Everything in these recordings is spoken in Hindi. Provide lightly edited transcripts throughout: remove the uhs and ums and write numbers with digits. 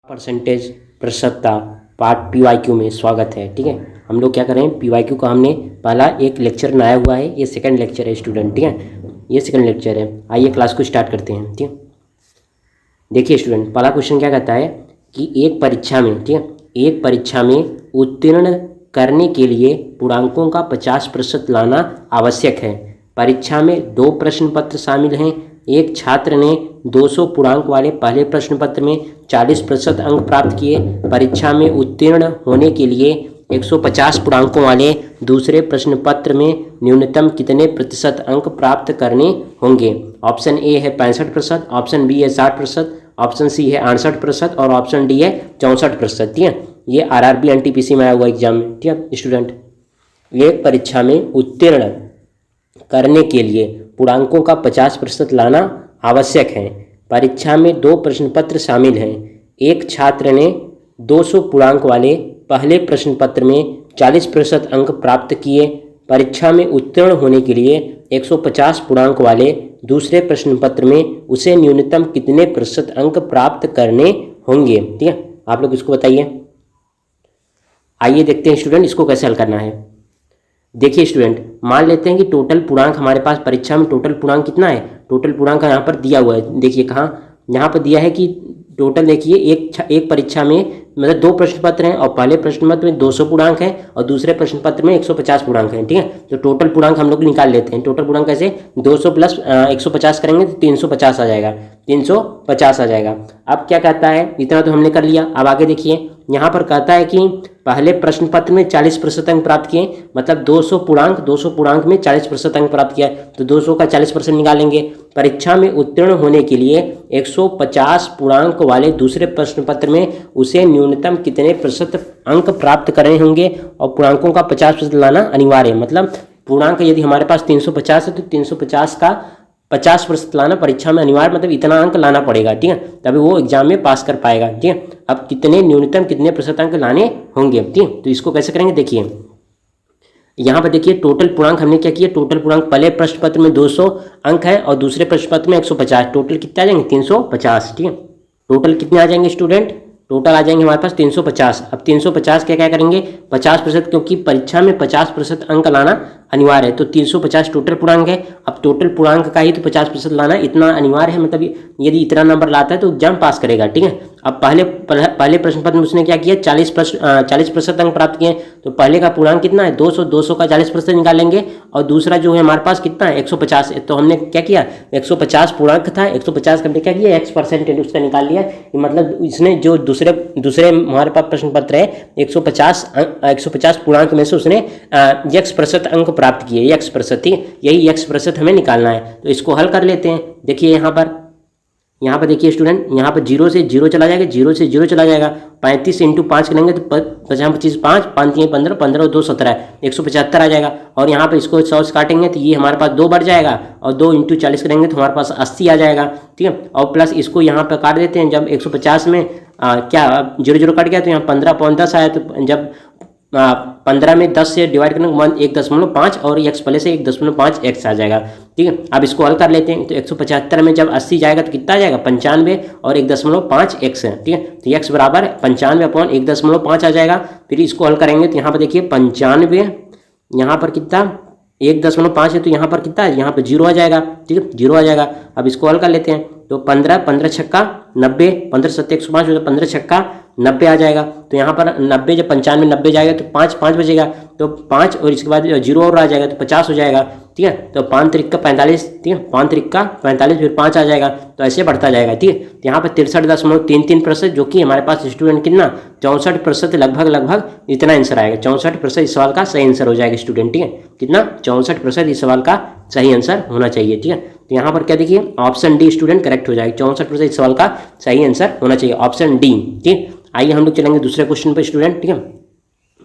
परसेंटेज प्रतिशतता पार्ट पीवाईक्यू में स्वागत है। ठीक है, हम लोग क्या करें, पीवाईक्यू का हमने पहला एक लेक्चर बनाया हुआ है, ये सेकंड लेक्चर है स्टूडेंट। ठीक है, ये सेकंड लेक्चर है। आइए क्लास को स्टार्ट करते हैं। ठीक है, देखिए स्टूडेंट, पहला क्वेश्चन क्या कहता है कि एक परीक्षा में, ठीक है, एक परीक्षा में उत्तीर्ण करने के लिए पूर्णांकों का 50% लाना आवश्यक है। परीक्षा में 2 प्रश्न पत्र शामिल हैं। एक छात्र ने 200 पूर्णांक वाले पहले प्रश्न पत्र में 40% अंक प्राप्त किए। परीक्षा में उत्तीर्ण होने के लिए 150 पूर्णांकों वाले दूसरे प्रश्न पत्र में न्यूनतम कितने प्रतिशत अंक प्राप्त करने होंगे। ऑप्शन ए है 65%, ऑप्शन बी है 60%, ऑप्शन सी है 68% और ऑप्शन डी है 64%। ठीक है, ये आरआरबी एनटीपीसी में आया हुआ एग्जाम में। ठीक है स्टूडेंट, एक परीक्षा में उत्तीर्ण करने के लिए पूर्णांकों का 50% लाना आवश्यक है। परीक्षा में 2 प्रश्न पत्र शामिल हैं। एक छात्र ने 200 पूर्णांक वाले पहले प्रश्न पत्र में 40% अंक प्राप्त किए। परीक्षा में उत्तीर्ण होने के लिए 150 पूर्णांक वाले दूसरे प्रश्न पत्र में उसे न्यूनतम कितने प्रतिशत अंक प्राप्त करने होंगे। ठीक है, आप लोग इसको बताइए। आइए देखते हैं स्टूडेंट, इसको कैसे हल करना है। देखिए स्टूडेंट, मान लेते हैं कि टोटल पूर्णांक हमारे पास परीक्षा में टोटल पूर्णांक कितना है। टोटल पूर्णांक यहाँ पर दिया हुआ है, देखिए कहाँ, यहाँ पर दिया है कि टोटल देखिए एक परीक्षा में मतलब 2 प्रश्न पत्र हैं और पहले प्रश्न पत्र में 200 पूर्णांक हैं और दूसरे प्रश्न पत्र में 150 पूर्णांक हैं। ठीक है, तो टोटल पूर्णांक हम लोग निकाल लेते हैं। टोटल पूर्णांक कैसे, 200 प्लस 150 करेंगे तो 350 आ जाएगा, 350 आ जाएगा। अब क्या कहता है, इतना तो हमने कर लिया। अब आगे देखिए, यहाँ पर कहता है कि पहले प्रश्न पत्र में 40% अंक प्राप्त किए, मतलब 200 पूर्णांक में 40% अंक प्राप्त किया, तो 200 का 40% निकालेंगे। परीक्षा में उत्तीर्ण होने के लिए 150 पूर्णांक वाले दूसरे प्रश्न पत्र में उसे न्यूनतम कितने प्रतिशत अंक प्राप्त करने होंगे और पूर्णांकों का 50% लाना अनिवार्य है। मतलब पूर्णांक यदि हमारे पास 350 है तो 350 का 50% लाना परीक्षा में अनिवार्य, मतलब इतना अंक लाना पड़ेगा। ठीक है, तभी वो एग्जाम में पास कर पाएगा। ठीक है, अब कितने न्यूनतम कितने प्रतिशत अंक लाने होंगे। ठीक है, तो इसको कैसे करेंगे, देखिए यहाँ पर देखिए टोटल पूर्णांक हमने क्या किया। टोटल पूर्णांक पहले प्रश्न पत्र में 200 अंक है और दूसरे प्रश्न पत्र में 150, टोटल कितने आ जाएंगे, 350। ठीक है, टोटल कितने आ जाएंगे स्टूडेंट, टोटल आ जाएंगे हमारे पास 350। अब 350 क्या करेंगे, 50%, क्योंकि परीक्षा में 50% अंक लाना अनिवार्य है, तो 350 टोटल पूर्णांक है। अब टोटल पूर्णांक का ही तो 50% लाना इतना अनिवार्य है, मतलब यदि इतना नंबर लाता है तो एग्जाम पास करेगा। ठीक है, अब पहले प्रश्न पत्र में उसने क्या किया, 40% अंक प्राप्त किए, तो पहले का पूर्णांक कितना है, 200 का 40% निकालेंगे और दूसरा जो है हमारे पास कितना है, 150 है। तो हमने क्या किया, 150 पूर्णांक था, 150 हमने क्या किया, x% उसका निकाल लिया। मतलब इसने जो दूसरे हमारे पास प्रश्न पत्र है 150 पूर्णांक में से उसने x% अंक प्राप्त किए, x%। यही x% हमें निकालना है, तो इसको हल कर लेते हैं। देखिए यहाँ पर देखिए स्टूडेंट, यहाँ पर 0 से 0 चला जाएगा, 0 से 0 चला जाएगा। 35 × 5 करेंगे तो 50 25 5 5 3 15 15 और 2 17 175 आ जाएगा। और यहाँ पर इसको 100 से काटेंगे तो ये हमारे पास 2 बढ़ जाएगा और 2 × 40 करेंगे तो हमारे पास 80 आ जाएगा। ठीक है, और प्लस इसको यहाँ पर काट देते हैं। जब 150 में क्या 0 कट गया तो यहाँ 15 आया, तो जब 15 में 10 से डिवाइड करेंगे 1.5 और x प्लस 1.5x आ जाएगा। ठीक है, अब इसको हल कर लेते हैं। तो 175 में जब 80 जाएगा तो कितना आ जाएगा, 95 और 1.5x है। ठीक है, तो x बराबर 95/1.5 आ जाएगा। फिर इसको हल करेंगे तो यहाँ पर देखिए 95, यहाँ पर कितना 1.5 है, तो यहाँ पर कितना है, यहाँ पर 0 आ जाएगा। ठीक है, 0 आ जाएगा। अब इसको हल कर लेते हैं, तो 15 छक्का 90, 15 7 105 हो, 15 छक्का 90 आ जाएगा। तो यहाँ पर 90 जब 95 90 जाएगा तो 5 बचेगा, तो 5 और इसके बाद 0 और आ जाएगा तो 50 हो जाएगा। ठीक है, तो 5 त्रिक का 45, ठीक है, 5 त्रिक का 45, फिर 5 आ जाएगा, तो ऐसे बढ़ता जाएगा। ठीक है, तो यहाँ पर 63.33%, जो कि हमारे पास स्टूडेंट कितना 64% लगभग इतना आंसर आएगा। 64% इस सवाल का सही आंसर हो जाएगा स्टूडेंट। ठीक है, कितना 64% इस सवाल का सही आंसर होना चाहिए। ठीक है, तो यहाँ पर क्या देखिए ऑप्शन डी स्टूडेंट करेक्ट हो जाएगा। 64% इस सवाल का सही आंसर होना चाहिए, ऑप्शन डी। ठीक, आइए हम लोग चलेंगे दूसरे क्वेश्चन पर स्टूडेंट। ठीक है,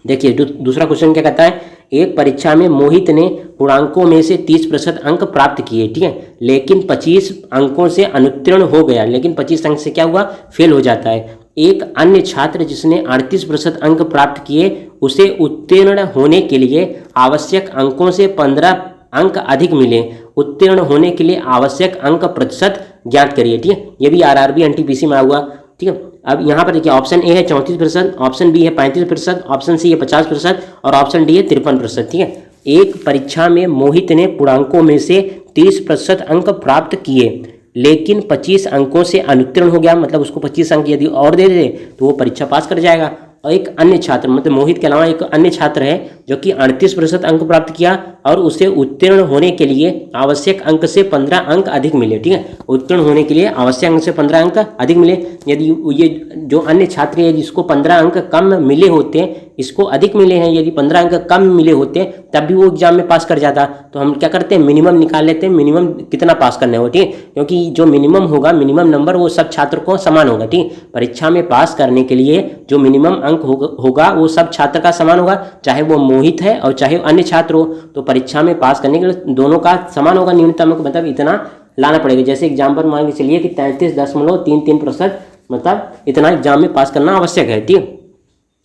देखिए दूसरा क्वेश्चन क्या कहता है, एक परीक्षा में मोहित ने पूर्णांकों में से 30% अंक प्राप्त किए। ठीक है, लेकिन 25 अंकों से अनुत्तीर्ण हो गया, लेकिन 25 अंक से क्या हुआ, फेल हो जाता है। एक अन्य छात्र जिसने 38% अंक प्राप्त किए, उसे उत्तीर्ण होने के लिए आवश्यक अंकों से 15 अंक अधिक मिले। उत्तीर्ण होने के लिए आवश्यक अंक प्रतिशत ज्ञात करिए। ठीक है, ये भी आरआरबी एनटीपीसी में हुआ ठीक है। अब यहाँ पर देखिए ऑप्शन ए है 34%, ऑप्शन बी है 35%, ऑप्शन सी है 50% और ऑप्शन डी है 53%। ठीक है। एक परीक्षा में मोहित ने पूर्णांकों में से 30% अंक प्राप्त किए, लेकिन 25 अंकों से अनुत्तीर्ण हो गया, मतलब उसको 25 अंक यदि और दे दे तो वो परीक्षा पास कर जाएगा। और एक अन्य छात्र, मतलब मोहित के अलावा एक अन्य छात्र है जो कि 38% अंक प्राप्त किया और उसे उत्तीर्ण होने के लिए आवश्यक अंक से 15 अंक अधिक मिले। ठीक है। उत्तीर्ण होने के लिए आवश्यक अंक से 15 अंक अधिक मिले। यदि ये जो अन्य छात्र है जिसको 15 अंक कम मिले होते हैं, इसको अधिक मिले हैं, यदि 15 अंक कम मिले होते तब भी वो एग्जाम में पास कर जाता। तो हम क्या करते हैं, मिनिमम निकाल लेते हैं, मिनिमम कितना पास करना हो। ठीक है। क्योंकि जो मिनिमम होगा, मिनिमम नंबर वो सब छात्र को समान होगा। ठीक। परीक्षा में पास करने के लिए जो मिनिमम अंक होगा वो सब छात्र का समान होगा, चाहे वो मोहित है और चाहे अन्य छात्र हो। तो परीक्षा में पास करने के लिए दोनों का समान होगा न्यूनतम अंक, मतलब इतना लाना पड़ेगा। जैसे एग्जाम पर मान के चलिए कि 33.33%, मतलब इतना एग्जाम में पास करना आवश्यक है। ठीक।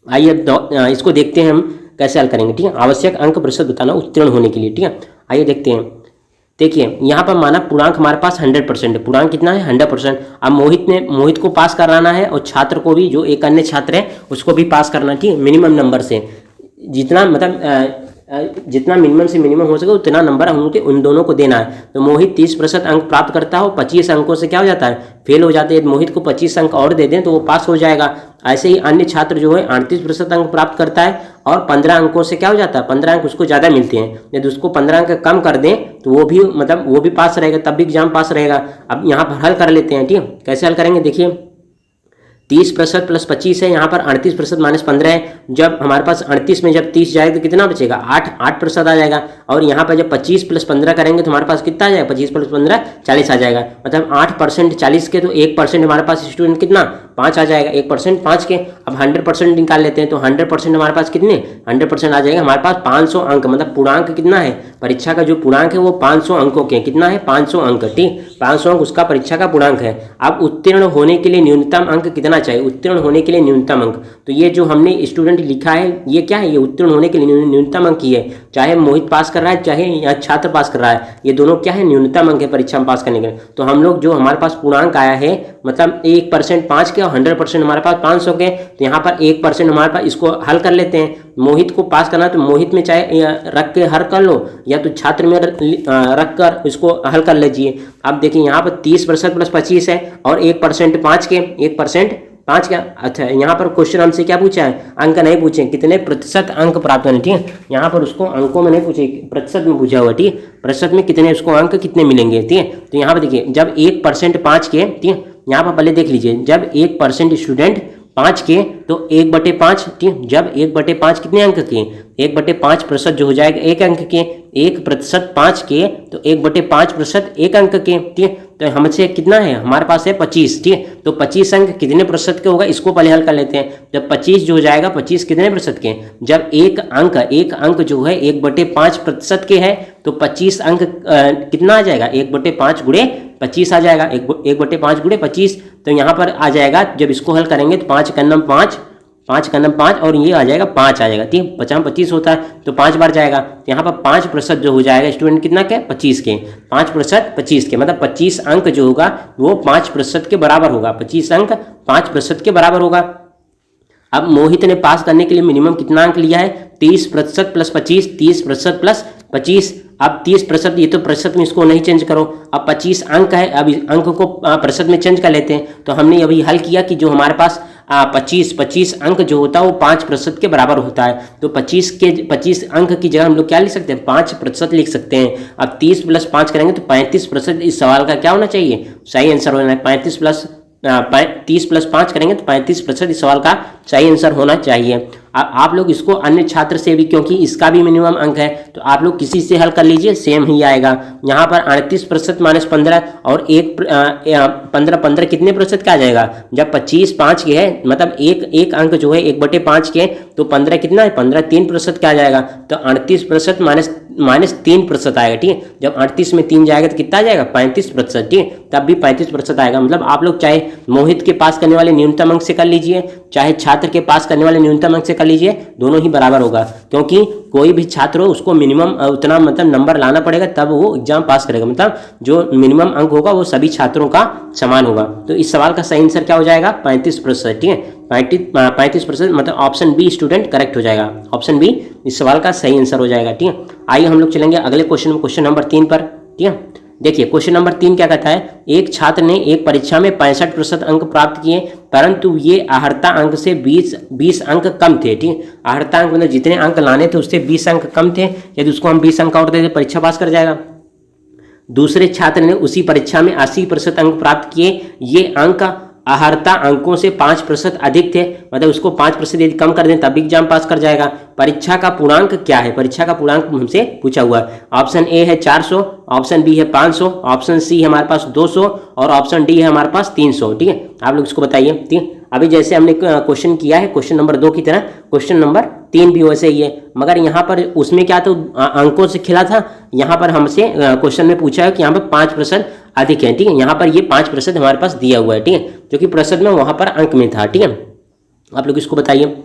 आइए अब इसको देखते हैं हम कैसे हल करेंगे। ठीक है। आवश्यक अंक प्रतिशत बताना उत्तीर्ण होने के लिए। ठीक है। आइए देखते हैं। देखिए यहाँ पर माना पूर्णांक हमारे पास 100% है। पूर्णांक कितना है, 100%। अब मोहित को पास कराना है और छात्र को भी, जो एक अन्य छात्र है उसको भी पास करना। ठीक है। मिनिमम नंबर से जितना, मतलब जितना मिनिमम से मिनिमम हो सके उतना नंबर उन दोनों को देना है। तो मोहित 30% अंक प्राप्त करता हो, 25 अंकों से क्या हो जाता है, फेल हो जाते हैं। मोहित को 25 अंक और दे दें तो वो पास हो जाएगा। ऐसे ही अन्य छात्र जो है 38% अंक प्राप्त करता है और 15 अंकों से क्या हो जाता है, 15 अंक उसको ज़्यादा मिलते हैं। यदि उसको 15 अंक कम कर दें तो वो भी, मतलब वो भी पास रहेगा, तब भी एग्जाम पास रहेगा। अब यहाँ पर हल कर लेते हैं। ठीक है। कैसे हल करेंगे, देखिए 30% प्लस 25 है, यहाँ पर 38% माइनस 15 है। जब हमारे पास 38 में जब 30 जाएगा तो कितना बचेगा, 8% आ जाएगा। और यहाँ पर जब 25 प्लस 15 करेंगे तो हमारे पास कितना आ जाएगा, 25 प्लस 15 40 आ जाएगा। मतलब 8% 40 के, तो 1% हमारे पास स्टूडेंट कितना, 5 आ जाएगा। 1% 5 के। अब 100% निकाल लेते हैं तो 100% हमारे पास कितने, 100% आ जाएगा हमारे पास 500 अंक। मतलब पूर्णांक कितना है, परीक्षा का जो पूर्णांक है वो 500 अंकों के, कितना है, 500 अंक। ठीक। 500 अंक उसका परीक्षा का पूर्णांक है। अब उत्तीर्ण होने के लिए न्यूनतम अंक कितना चाहिए, उत्तीर्ण होने के लिए न्यूनतम अंक, तो ये जो हमने स्टूडेंट लिखा है ये क्या है, ये उत्तीर्ण होने के लिए न्यूनतम अंक ही है। चाहे मोहित पास कर रहा है चाहे या छात्र पास कर रहा है, ये दोनों क्या है, न्यूनतम अंक है परीक्षा में पास करने के लिए। तो हम लोग जो हमारे पास पूर्णांक आया है, मतलब 1% 5 के और 100% हमारे पास 500 के, तो यहाँ पर 1% हमारे पास, इसको हल कर लेते हैं। मोहित को पास करना तो मोहित में चाहे रख के हल कर लो या तो छात्र में रख कर इसको हल कर लीजिए। अब देखिए यहाँ पर 30% प्लस 25 है और 1% 5 के, 1% 5 का। अच्छा, यहाँ पर क्वेश्चन हमसे क्या पूछा है, अंक नहीं पूछे, कितने प्रतिशत अंक प्राप्त होने। ठीक है। यहाँ पर उसको अंकों में नहीं पूछे, प्रतिशत में पूछा हुआ। ठीक है। प्रतिशत में कितने उसको अंक कितने मिलेंगे। ठीक है। तो यहाँ पर देखिए जब 1% 5 के, ठीक है, यहाँ पर पहले देख लीजिए, जब 1% स्टूडेंट 5 के तो 1/5। ठीक। जब 1/5 कितने अंक के, 1/5% जो हो जाएगा 1 अंक के, 1% 5 के तो 1/5% 1 अंक के। ठीक। तो हमसे कितना है, हमारे पास है 25। ठीक है। तो 25 अंक कितने प्रतिशत के होगा, इसको पहले हल कर लेते हैं। जब 25 जो हो जाएगा, 25 कितने प्रतिशत के, जब एक अंक जो है 1/5% के है तो 25 अंक कितना आ जाएगा, 1/5 गुणे 25 आ जाएगा। 1/5 गुणे 25, तो यहाँ पर आ जाएगा, जब इसको हल करेंगे तो 5 का नम 5, 5 का नम 5 और ये आ जाएगा 5 आ जाएगा। ठीक। 50 होता है तो 5 बार जाएगा। तो यहाँ पर 5% जो हो जाएगा स्टूडेंट कितना के, 25 के, 5% 25 के, मतलब 25 अंक जो होगा वो 5% के बराबर होगा। 25 अंक 5% के बराबर होगा। अब मोहित ने पास करने के लिए मिनिमम कितना अंक लिया है, 30% प्लस 25, 30% प्लस 25। अब 30%, ये तो प्रतिशत में, इसको नहीं चेंज करो। अब 25 अंक है, अब इस अंक को प्रतिशत में चेंज कर लेते हैं। तो हमने अभी हल किया कि जो हमारे पास 25 अंक जो होता है वो 5% के बराबर होता है। तो 25 अंक की जगह हम लोग क्या लिख सकते हैं, 5% लिख सकते हैं। अब 30 प्लस 5 करेंगे तो 35%। इस सवाल का क्या होना चाहिए, सही आंसर होना है 35 प्लस 30 प्लस 5 करेंगे तो 35% इस सवाल का सही आंसर होना चाहिए। आप लोग इसको अन्य छात्र से भी, क्योंकि इसका भी मिनिमम अंक है, तो आप लोग किसी से हल कर लीजिए, सेम ही आएगा। यहाँ पर 38% माइनस 15 और 15 कितने प्रतिशत का आ जाएगा, जब 25 5 के है, मतलब एक अंक जो है 1/5 के, तो 15 कितना है, 15 3% का आ जाएगा। तो 38% माइनस 3% आएगा। ठीक है। जब 38 में 3 जाएगा तो कितना आ जाएगा, 35%। ठीक है। तब भी 35% आएगा। मतलब आप लोग चाहे मोहित के पास करने वाले न्यूनतम अंक से कर लीजिए, चाहे छात्र के पास करने वाले न्यूनतम अंक से कर लीजिए, दोनों ही बराबर होगा, क्योंकि कोई भी छात्र हो उसको मिनिमम उतना मतलब नंबर लाना पड़ेगा तब वो एग्जाम पास करेगा। मतलब जो मिनिमम अंक होगा वो सभी छात्रों का समान होगा। तो इस सवाल का सही आंसर क्या हो जाएगा? 35%। ठीक है, 35% मतलब ऑप्शन बी स्टूडेंट करेक्ट हो जाएगा। ऑप्शन बी इस सवाल का सही आंसर हो जाएगा। ठीक है, आइए हम लोग चलेंगे अगले क्वेश्चन, क्वेश्चन नंबर 3 पर। ठीक है, देखिए क्वेश्चन नंबर 3 क्या कहता है, एक छात्र ने एक परीक्षा में 65% अंक प्राप्त किए, परंतु ये आहर्ता अंक से 20 अंक कम थे। ठीक है, आहर्ता अंक मतलब जितने अंक लाने थे उससे 20 अंक कम थे। यदि उसको हम 20 अंक और दे दें परीक्षा पास कर जाएगा। दूसरे छात्र ने उसी परीक्षा में 80% अंक प्राप्त किए, ये अंक आहर्ता अंकों से 5% अधिक थे, मतलब उसको 5% यदि कम कर दें तब भी एग्जाम पास कर जाएगा। परीक्षा का पूर्णांक क्या है? परीक्षा का पूर्णांक हमसे पूछा हुआ है। ऑप्शन ए है 400, ऑप्शन बी है 500, ऑप्शन सी है हमारे पास 200 और ऑप्शन डी है हमारे पास 300। ठीक है, आप लोग इसको बताइए। ठीक है, अभी जैसे हमने क्वेश्चन किया है क्वेश्चन नंबर 2 की तरह क्वेश्चन नंबर 3 भी वैसे ही है, मगर यहाँ पर उसमें क्या तो अंकों से खिला था, यहाँ पर हमसे क्वेश्चन में पूछा है कि यहाँ पर 5% अधिक है। ठीक है, यहाँ पर ये 5% हमारे पास दिया हुआ है। ठीक है, जो कि प्रतिशत में वहाँ पर अंक में था। ठीक है, आप लोग इसको बताइए।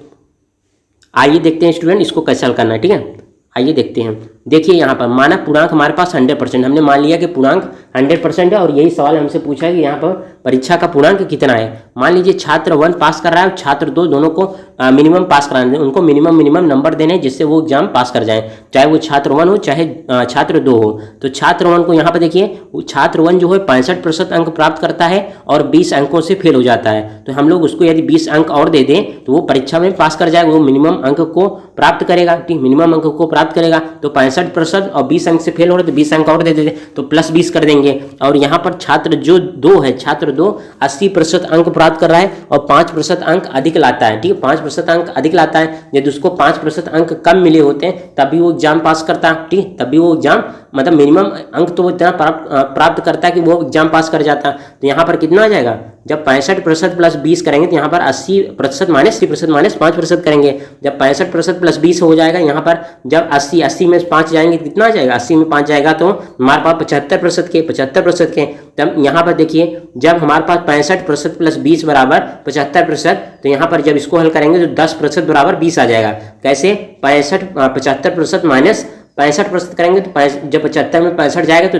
आइए देखते हैं स्टूडेंट इसको कैसे हल करना है। ठीक है, आइए देखते हैं। देखिए यहाँ पर मानक पूर्णांक हमारे पास 100%, हमने मान लिया कि पूर्णांक 100% है और यही सवाल हमसे पूछा है कि यहाँ पर परीक्षा का पूर्णांक कितना है। मान लीजिए छात्र 1 पास कर रहा है और छात्र 2 दोनों को मिनिमम पास कराने, उनको मिनिमम नंबर देने हैं जिससे वो एग्जाम पास कर जाए, चाहे वो छात्र 1 हो चाहे छात्र 2 हो। तो छात्र 1 को यहाँ पर देखिए, छात्र 1 जो है 65% अंक प्राप्त करता है और 20 अंकों से फेल हो जाता है। तो हम लोग उसको यदि 20 अंक और दे दें तो वो परीक्षा में पास कर जाएगा, वो मिनिमम अंक को प्राप्त करेगा। ठीक, मिनिमम अंक को प्राप्त करेगा। तो 65% और 20 अंक से फेल हो रहे तो 20 अंक और दे देते तो प्लस 20 कर देंगे। और यहाँ पर छात्र जो 2 है, छात्र 2 80% अंक प्राप्त कर रहा है और 5% अंक अधिक लाता है। ठीक है, 5% अंक अधिक लाता है। यदि उसको 5% अंक कम मिले होते हैं तभी वो एग्जाम पास करता है। ठीक, तभी वो एग्जाम मतलब मिनिमम अंक तो वो इतना प्राप्त करता है कि वो एग्जाम पास कर जाता है। तो यहाँ पर कितना आ जाएगा? जब 65% प्लस 20 करेंगे तो यहाँ पर 80% माइनस 30% माइनस 5% करेंगे। जब 65% प्लस 20 हो जाएगा, यहाँ पर जब 80 में 5 जाएंगे कितना आ जाएगा? 80 में 5 जाएगा तो हमारे पास 75% के। तब यहाँ पर देखिए जब हमारे पास 65% प्लस 20 बराबर 75%, तो यहाँ पर जब इसको हल करेंगे तो 10% बराबर 20 आ जाएगा। कैसे? 75% माइनस 65% करेंगे तो जब 75 में 65 जाएगा तो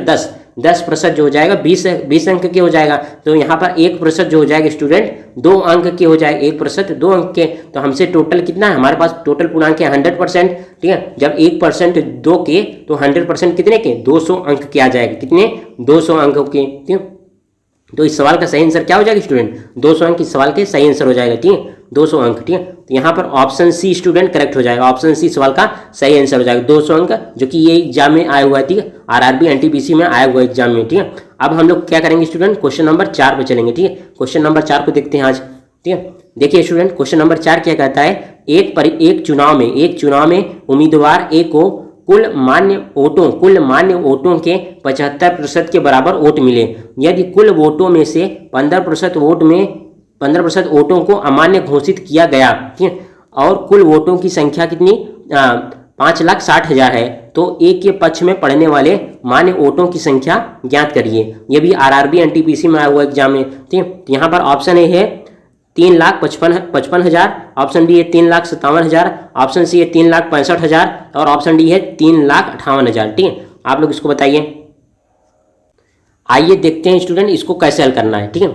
10% जो हो जाएगा 20 अंक के हो जाएगा। तो यहाँ पर 1% जो हो जाएगा स्टूडेंट 2 अंक के हो जाएगा, 1% 2 अंक के। तो हमसे टोटल कितना है? हमारे पास टोटल पूर्णांक है 100%। ठीक है, जब 1% 2 के तो 100% कितने के? 200 अंक के आ जाएगा। कितने? 200 अंक के। ठीक है, तो इस सवाल का सही आंसर क्या हो जाएगा स्टूडेंट? 200 अंक इस सवाल के सही आंसर हो जाएगा। ठीक है, 200 अंक। ठीक है, तो यहाँ पर ऑप्शन सी स्टूडेंट करेक्ट हो जाएगा। ऑप्शन सी सवाल का सही आंसर हो जाएगा, 200 अंक, जो कि ये एग्जाम में आया हुआ है। ठीक है, आरआरबी एनटीपीसी में आया हुआ एग्जाम में। ठीक है, अब हम लोग क्या करेंगे स्टूडेंट? क्वेश्चन नंबर 4 पे चलेंगे। ठीक है, क्वेश्चन नंबर 4 को देखते हैं आज। ठीक है, देखिए स्टूडेंट क्वेश्चन नंबर 4 क्या कहता है, एक चुनाव में उम्मीदवार ए को कुल मान्य वोटों के 75% के बराबर वोट मिले। यदि कुल वोटों में से 15% वोटों को अमान्य घोषित किया गया, ठीक है, और कुल वोटों की संख्या कितनी? 5,60,000 है, तो ए के पक्ष में पड़ने वाले मान्य वोटों की संख्या ज्ञात करिए। यह भी आरआरबी एनटीपीसी में आया हुआ एग्जाम में। ठीक है, यहाँ पर ऑप्शन ए है 3,55,000, ऑप्शन बी है 3,57,000, ऑप्शन सी है 3,65,000 और ऑप्शन डी है 3,58,000। ठीक है, आप लोग इसको बताइए। आइए देखते हैं स्टूडेंट इसको कैसे हल करना है। ठीक है,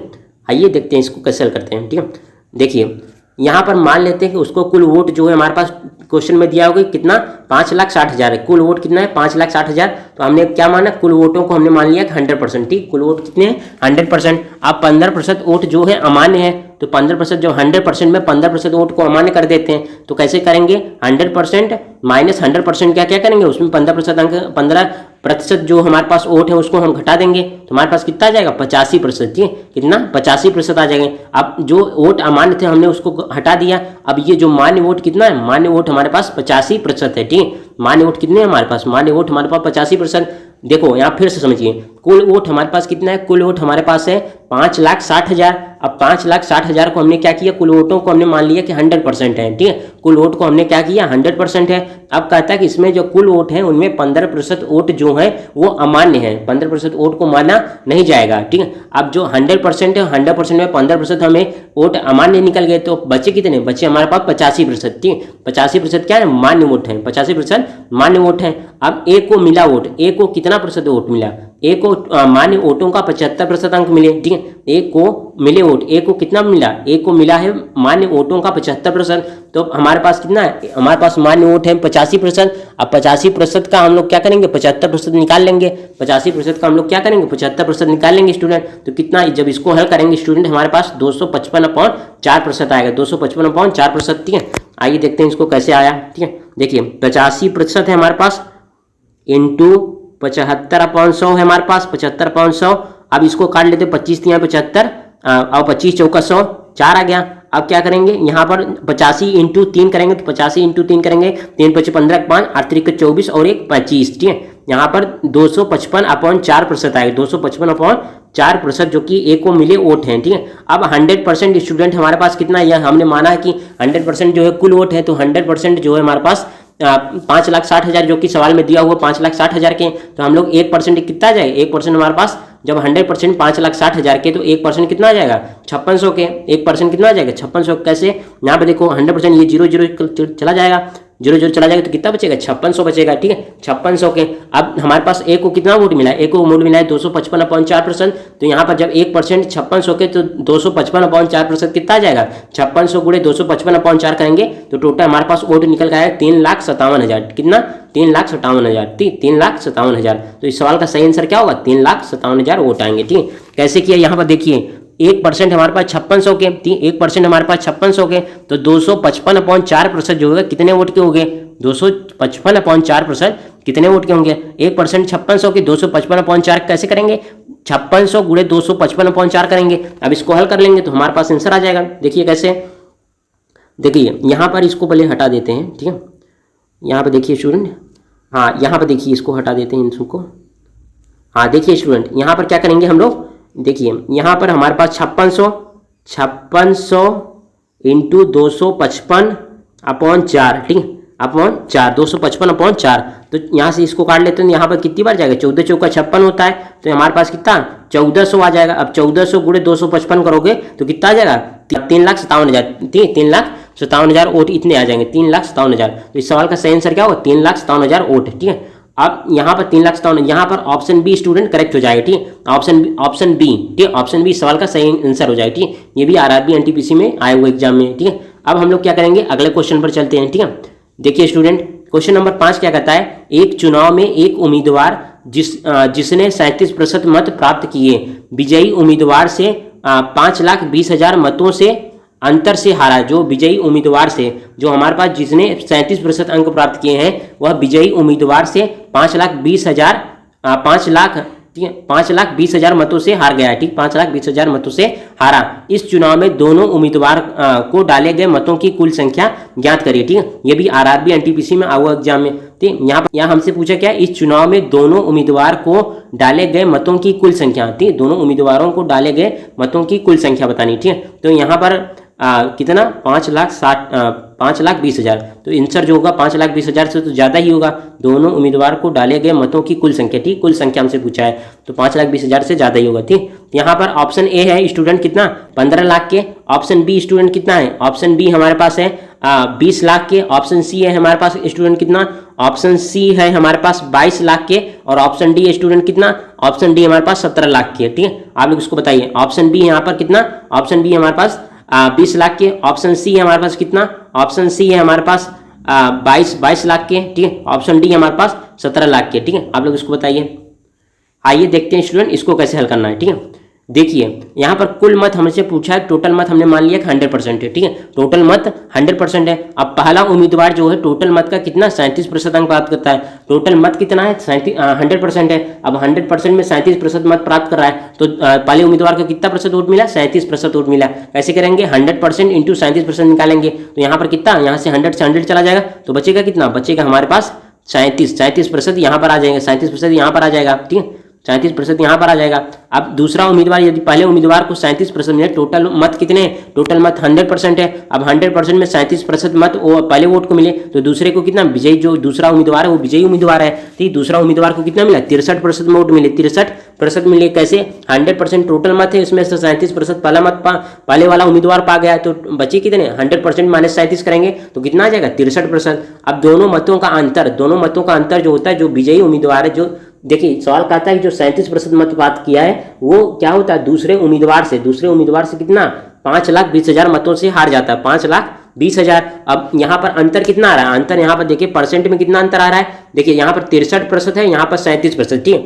आइए देखते हैं इसको कैसे हल करते हैं। ठीक है, देखिए यहाँ पर मान लेते हैं कि उसको कुल वोट जो है हमारे पास क्वेश्चन में दिया होगा कितना? 5,60,000 है। कुल वोट कितना है? 5,60,000। तो हमने क्या माना? कुल वोटों को हमने मान लिया कि 100%। ठीक, कुल वोट कितने हैं? 100%। अब 15% वोट जो है अमान्य है, तो 15% जो 100% में 15% वोट को अमान्य कर देते हैं। तो कैसे करेंगे? 100% माइनस 100% क्या करेंगे? उसमें 15% जो हमारे पास वोट है उसको हम घटा देंगे, तो हमारे पास कितना आ जाएगा? 85%। ठीक है, कितना? 85% आ जाएंगे। अब जो वोट अमान्य थे हमने उसको हटा दिया। अब ये जो मान्य वोट कितना है? मान्य वोट हमारे पास 85% है। ठीक है, मान्य वोट कितने हैं हमारे पास? मान्य वोट हमारे पास 85%। देखो यहाँ फिर से समझिए, कुल वोट हमारे पास कितना है? कुल वोट हमारे पास है 5,60,000। अब 5,60,000 को हमने क्या किया, कुल वोटों को हमने मान लिया कि 100% है, ठीक है, कुल वोट को हमने क्या किया 100% है। अब कहता है कि इसमें जो कुल वोट है उनमें 15% वोट जो है वो अमान्य है, 15% वोट को माना नहीं जाएगा, ठीक है। अब जो 100% है 100% में 15% हमें वोट अमान्य निकल गए, तो बचे कितने, बचे हमारे पास 85%, ठीक है, 85% क्या है, मान्य वोट है, 85% मान्य वोट है। अब ए को मिला वोट, ए को कितना प्रतिशत वोट मिला, ए को मान्य वोटों का 75% अंक मिले, ठीक है, ए को मिले वोट, ए को कितना मिला, ए को मिला है मान्य वोटों का 75%, तो हमारे पास कितना है, हमारे पास मान्य वोट है 85%। अब 85% का हम लोग क्या करेंगे 75% निकाल लेंगे, 85% का हम लोग क्या करेंगे 75% निकाल लेंगे स्टूडेंट, तो कितना, जब इसको हल करेंगे स्टूडेंट हमारे पास 255/4% आएगा, 255/4%, ठीक है। आइए देखते हैं इसको कैसे आया, ठीक है। देखिए 85% है हमारे पास इंटू 75/100 है हमारे पास, 75/100। अब इसको काट लेते, 25 3 75 और 25 चौका 100, 4 आ गया। अब क्या करेंगे यहाँ पर 85 इंटू 3 करेंगे, तो 85 इंटू 3 करेंगे, 3 × 5 = 15, 5 8 × 3 = 24 और 1 25, ठीक है। यहाँ पर 255/4% आएगा, 255/4%, जो कि ए को मिले वोट हैं, ठीक है। अब 100% स्टूडेंट हमारे पास कितना है, यह हमने माना है कि 100% जो है कुल वोट है, तो 100% जो है हमारे पास 5,60,000 जो कि सवाल में दिया हुआ 5,60,000 के, तो हम लोग 1% कितना आ जाएगा, 1% हमारे पास जब 100% 5,60,000 के, तो 1% कितना आ जाएगा 5600 के, 1% कितना आ जाएगा 5600। कैसे, यहाँ पे देखो 100% ये 0 चला जाएगा, 0 चला जाएगा, तो कितना बचेगा 5600 बचेगा, ठीक है, 5600 के। अब हमारे पास ए को कितना वोट मिला है, ए को वोट मिला है 255/4%, तो यहाँ पर जब 1% 5600 के, तो 255/4% कितना आ जाएगा 5600 × 255/4 करेंगे, तो टोटल हमारे पास वोट निकल गया है 3,57,000, कितना 3,57,000, 3,57,000। तो इस सवाल का सही आंसर क्या होगा 3,57,000 वोट आएंगे, ठीक है। कैसे किया, यहाँ पर देखिए 1% हमारे पास 5600 के, 1% हमारे पास 5600 के, तो 255/4% जो होगा कितने वोट के हो गए, 255/4% कितने वोट के होंगे, 1% 5600 के, 255/4 कैसे करेंगे, 5600 × 255/4 करेंगे। अब इसको हल कर लेंगे तो हमारे पास आंसर आ जाएगा। देखिए कैसे, देखिए यहाँ पर इसको पहले हटा देते हैं, ठीक है, यहाँ पर देखिए स्टूडेंट, हाँ यहाँ पर देखिए इसको हटा देते हैं इनको, हाँ देखिए स्टूडेंट यहाँ पर क्या करेंगे हम लोग, देखिए यहाँ पर हमारे पास 5600 इंटू 255/4, ठीक है, अपॉन 4, 255/4, तो यहाँ से इसको काट लेते हैं, यहाँ पर कितनी बार जाएगा 14 चौका 56 होता है, तो हमारे पास कितना 1400 आ जाएगा। अब 1400 × 255 करोगे तो कितना आ जाएगा 3,57,000, 3,57,000 वोट इतने आ जाएंगे, 3,57,000। तो इस सवाल का सही आंसर क्या होगा 3,57,000 वोट, ठीक है। अब यहाँ पर 3,57,000, यहाँ पर ऑप्शन बी स्टूडेंट करेक्ट हो जाएगा, ठीक है, ऑप्शन बी, ठीक है, ऑप्शन बी सवाल का सही आंसर हो जाएगा, ठीक है। ये भी आरआरबी एनटीपीसी में आए हुए एग्जाम में, ठीक है। अब हम लोग क्या करेंगे, अगले क्वेश्चन पर चलते हैं, ठीक है। देखिए स्टूडेंट क्वेश्चन नंबर 5 क्या कहता है, एक चुनाव में एक उम्मीदवार जिसने 37% मत प्राप्त किए विजयी उम्मीदवार से 5,20,000 मतों से अंतर से हारा। जो विजयी उम्मीदवार से, जो हमारे पास जिसने 37% अंक प्राप्त किए हैं, वह विजयी उम्मीदवार से 5,20,000 मतों से हार गया, ठीक, 5,20,000 मतों से हारा। इस चुनाव में दोनों उम्मीदवार को डाले गए मतों की कुल संख्या ज्ञात करिए, ठीक है। ये भी आरआरबी एनटीपीसी में आया एग्जाम में, ठीक। यहाँ हमसे पूछा क्या, इस चुनाव में दोनों उम्मीदवार को डाले गए मतों की कुल संख्या, ठीक, दोनों उम्मीदवारों को डाले गए मतों की कुल संख्या बतानी, ठीक है। तो यहाँ पर कितना 5,20,000, तो आंसर जो होगा 5,20,000 से तो ज़्यादा ही होगा, दोनों उम्मीदवार को डाले गए मतों की कुल संख्या, ठीक, कुल संख्या हमसे पूछा है, तो 5,20,000 से ज़्यादा ही होगा, ठीक। यहाँ पर ऑप्शन ए है स्टूडेंट कितना 15 लाख के, ऑप्शन बी स्टूडेंट कितना है, ऑप्शन बी हमारे पास है 20 लाख के, ऑप्शन सी है हमारे पास स्टूडेंट कितना, ऑप्शन सी है हमारे पास 22 लाख के, और ऑप्शन डी स्टूडेंट कितना, ऑप्शन डी हमारे पास 17 लाख के, ठीक है। आप लोग इसको बताइए, ऑप्शन बी यहाँ पर कितना, ऑप्शन बी हमारे पास 20 लाख के, ऑप्शन सी है हमारे पास कितना, ऑप्शन सी है हमारे पास 22 लाख के, ठीक है, ऑप्शन डी हमारे पास 17 लाख के, ठीक है। आप लोग इसको बताइए। आइए देखते हैं स्टूडेंट इसको कैसे हल करना है, ठीक है। देखिए यहाँ पर कुल मत हमसे पूछा है, टोटल मत हमने मान लिया कि 100% है, ठीक है, टोटल मत 100% है। अब पहला उम्मीदवार जो है टोटल मत का कितना 37% अंक प्राप्त करता है, टोटल मत कितना है 100% है। अब 100% में 37% मत प्राप्त कर रहा है, तो पहले उम्मीदवार को कितना प्रतिशत वोट मिला, 37% वोट मिला। कैसे करेंगे, 100% इंटू 37% निकालेंगे, तो यहाँ पर कितना, यहाँ से 100 से 100 चला जाएगा, तो बचेगा कितना, बचेगा हमारे पास 37% यहाँ पर आ जाएगा, 37% यहाँ पर आ जाएगा, ठीक है। 37% यहाँ पर आ जाएगा। अब दूसरा उम्मीदवार, यदि पहले उम्मीदवार को 37% मिले, टोटल मत कितने, टोटल मत 100% है। अब 100% में 37% मत वो पहले वोट को मिले, तो दूसरे को कितना, विजयी जो दूसरा उम्मीदवार है वो विजयी उम्मीदवार है। ठीक, दूसरा उम्मीदवार को कितना मिला, 63% वोट मिले, 63% मिले। कैसे, 100% टोटल मत है, इसमें से 37% पहला मत पहले वाला उम्मीदवार पा गया, तो बचे कितने, 100% माइनस 37 करेंगे तो कितना आ जाएगा, 63%। अब दोनों मतों का अंतर जो होता है, जो विजयी उम्मीदवार है, जो देखिए सवाल कहता है कि जो 37% मत प्राप्त किया है वो क्या होता है, दूसरे उम्मीदवार से कितना, 5,20,000 मतों से हार जाता है, 5,20,000। अब यहाँ पर अंतर कितना आ रहा है, अंतर यहाँ पर देखिए परसेंट में कितना अंतर आ रहा है, देखिए यहाँ पर 63% है, यहाँ पर 37%। ठीक है,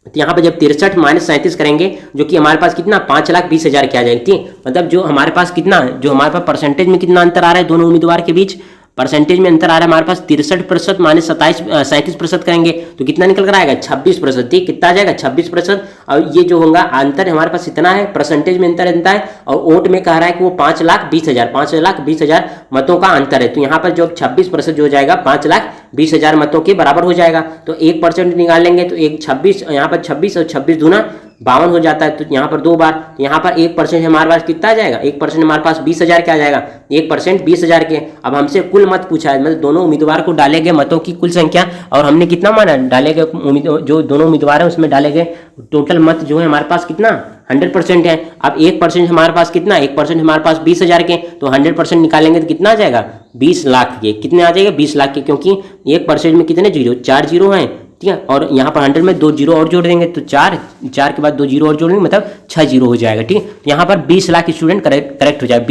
तो यहाँ पर जब 63 माइनस 37 करेंगे, जो कि हमारे पास कितना, 5,20,000 क्या आ जाएगा। ठीक, मतलब जो हमारे पास कितना, जो हमारे पास परसेंटेज में कितना अंतर आ रहा है दोनों उम्मीदवार के बीच, परसेंटेज में अंतर आ रहा है हमारे पास 63% माइनस 37% करेंगे तो कितना निकल कर आएगा, 26%। ठीक, कितना आ जाएगा, 26%। और ये जो होगा अंतर हमारे पास इतना है, परसेंटेज में अंतर इतना है, और वोट में कह रहा है कि वो 5,20,000 मतों का अंतर है। तो यहाँ पर जो 26% जो हो जाएगा 5,20,000 मतों के बराबर हो जाएगा। तो 1% निकाल लेंगे तो 26, यहाँ पर 26 और 26 दूना 52 हो जाता है, तो यहाँ पर 2 बार, तो यहाँ पर 1% हमारे पास कितना आ जाएगा, 1% हमारे पास 20,000 क्या आ जाएगा, 1% 20,000 के। अब हमसे कुल मत पूछा है, मतलब दोनों उम्मीदवार को डाले गए मतों की कुल संख्या, और हमने कितना माना, डाले गए जो दोनों उम्मीदवार हैं उसमें डाले गए टोटल मत जो है हमारे पास कितना, 100% है। अब 1% हमारे पास कितना, 1% हमारे पास 20,000 के, तो 100% निकालेंगे तो कितना आ जाएगा, 20 लाख के। कितने आ जाएगा, 20 लाख के, क्योंकि 1% में कितने जीरो, 4 जीरो हैं। ठीक है, और यहाँ पर 100 में 2 जीरो और जोड़ देंगे तो 4 के बाद 2 जीरो और जोड़ेंगे मतलब 6 जीरो हो जाएगा। ठीक है, तो यहाँ पर 20 लाख स्टूडेंट करेक्ट हो जाएगा।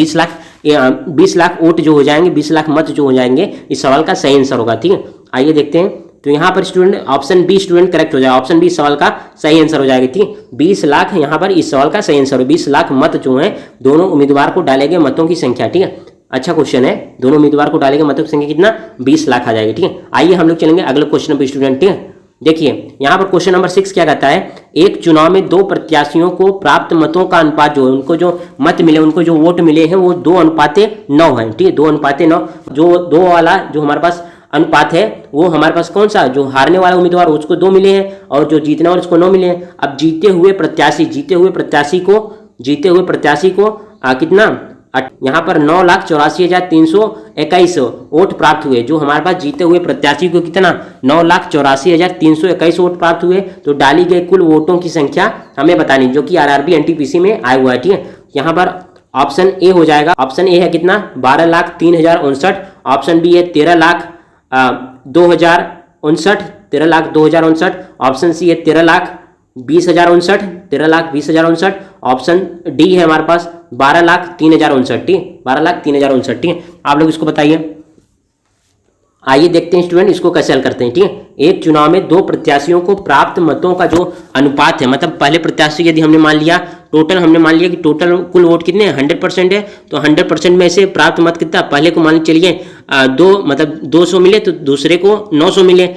20 लाख वोट जो हो जाएंगे, 20 लाख मत जो हो जाएंगे, इस सवाल का सही आंसर होगा। ठीक है, आइए देखते हैं। तो यहाँ पर student option B student correct हो जाएगा, ऑप्शन बी इस सवाल का सही आंसर हो जाएगा। ठीक है, 20 लाख यहाँ पर इस सवाल का सही आंसर है। 20 लाख मत जो है दोनों उम्मीदवार को डाले गए मतों की संख्या। ठीक है, अच्छा क्वेश्चन है, दोनों उम्मीदवार को डाले गए मतों की संख्या कितना, 20 लाख आ जाएगी। ठीक है, आइए हम लोग चलेंगे अगले क्वेश्चन पर स्टूडेंट। ठीक है, देखिए यहाँ पर क्वेश्चन नंबर 6 क्या कहता है, एक चुनाव में 2 प्रत्याशियों को प्राप्त मतों का अनुपात जो है, उनको जो मत मिले, उनको जो वोट मिले हैं वो 2:9 है। ठीक है, 2:9, जो 2 वाला जो हमारे पास अनुपात है वो हमारे पास कौन सा, जो हारने वाला उम्मीदवार उसको 2 मिले हैं और जो जीतने वाले उसको 9 मिले हैं। अब जीते हुए प्रत्याशी को कितना, यहाँ पर 9,84,321 वोट प्राप्त हुए। जो हमारे पास जीते हुए प्रत्याशी को कितना, 9,84,321 वोट प्राप्त हुए। तो डाली गई कुल वोटों की संख्या हमें बतानी, जो कि आरआरबी एनटीपीसी में आया हुआ है। ठीक है, यहाँ पर ऑप्शन ए हो जाएगा, ऑप्शन ए है कितना, 12,03,059, ऑप्शन बी है 13,02,059, ऑप्शन सी है 13,20,059, ऑप्शन डी है हमारे पास 12,03,059। ठीक है, 12,03,059। ठीक है, आप लोग इसको बताइए। आइए देखते हैं स्टूडेंट इसको कैसे हल करते हैं। ठीक है, एक चुनाव में 2 प्रत्याशियों को प्राप्त मतों का जो अनुपात है, मतलब पहले प्रत्याशी यदि हमने मान लिया कि टोटल कुल वोट कितने 100% है, तो 100% में से प्राप्त मत कितना, पहले को मान चलिए 200 मिले तो दूसरे को 900 मिले।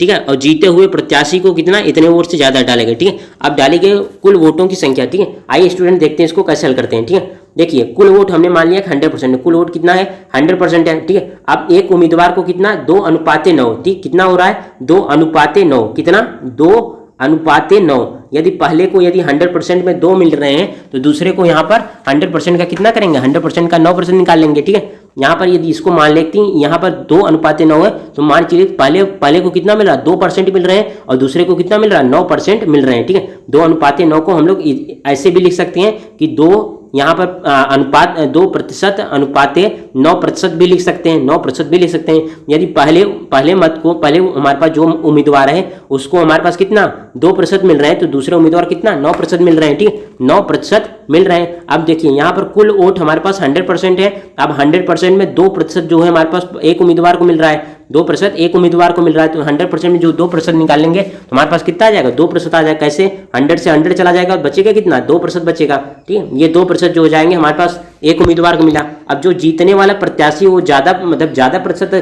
ठीक है, और जीते हुए प्रत्याशी को कितना, इतने वोट से ज्यादा डालेगा। ठीक है, अब डाले गए कुल वोटों की संख्या। ठीक है, आइए स्टूडेंट देखते हैं इसको कैसे हल करते हैं। ठीक है, देखिए कुल वोट हमने मान लिया 100%, कुल वोट कितना है 100% है। ठीक है, अब एक उम्मीदवार को कितना 2:9, ठीक कितना हो रहा है 2:9, कितना 2:9। यदि पहले को यदि 100% में 2 मिल रहे हैं तो दूसरे को यहाँ पर 100% का कितना करेंगे, 100% का 9% निकाल लेंगे। ठीक है, यहाँ पर यदि इसको मान लेते हैं, यहाँ पर 2:9 है तो मान चलिए पहले को कितना मिल रहा है 2% मिल रहे हैं और दूसरे को कितना मिल रहा है 9% मिल रहे हैं। ठीक है, 2:9 को हम लोग ऐसे भी लिख सकते हैं कि 2 यहाँ पर 2% अनुपात 9% भी लिख सकते हैं, 9% भी लिख सकते हैं। यदि पहले हमारे पास जो उम्मीदवार है उसको हमारे पास कितना 2% मिल रहे हैं तो दूसरे उम्मीदवार कितना 9% मिल रहे हैं। ठीक, 9% मिल रहे हैं। अब देखिए यहाँ पर कुल वोट हमारे पास 100% है। अब 100% में 2% जो है हमारे पास एक उम्मीदवार को मिल रहा है, 2% एक उम्मीदवार को मिल रहा है, तो 100% में जो 2% निकालेंगे तो हमारे पास कितना आ जाएगा 2% आ जाएगा। कैसे 100 से 100 चला जाएगा, बचेगा कितना 2% बचेगा। ठीक है, ये 2% जो हो जाएंगे हमारे पास एक उम्मीदवार को मिला। अब जो जीतने वाला प्रत्याशी वो ज्यादा प्रतिशत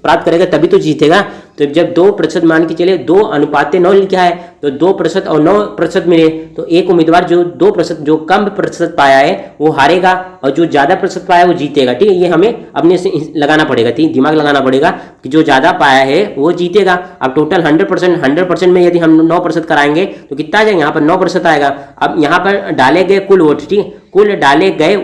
प्राप्त करेगा तभी तो जीतेगा। तो जब 2% मान के चले 2:9 लिखा है तो 2% और 9% मिले तो एक उम्मीदवार जो 2% जो कम प्रतिशत पाया है वो हारेगा और जो ज़्यादा प्रतिशत पाया वो जीतेगा। ठीक है, ये हमें अपने से लगाना पड़ेगा, ठीक, दिमाग लगाना पड़ेगा कि जो ज़्यादा पाया है वो जीतेगा। अब टोटल 100% में यदि हम 9% कराएंगे तो कितना आ जाएगा, यहाँ पर 9% आएगा। अब यहाँ पर डाले गए कुल वोट, ठीक, कुल डाले गए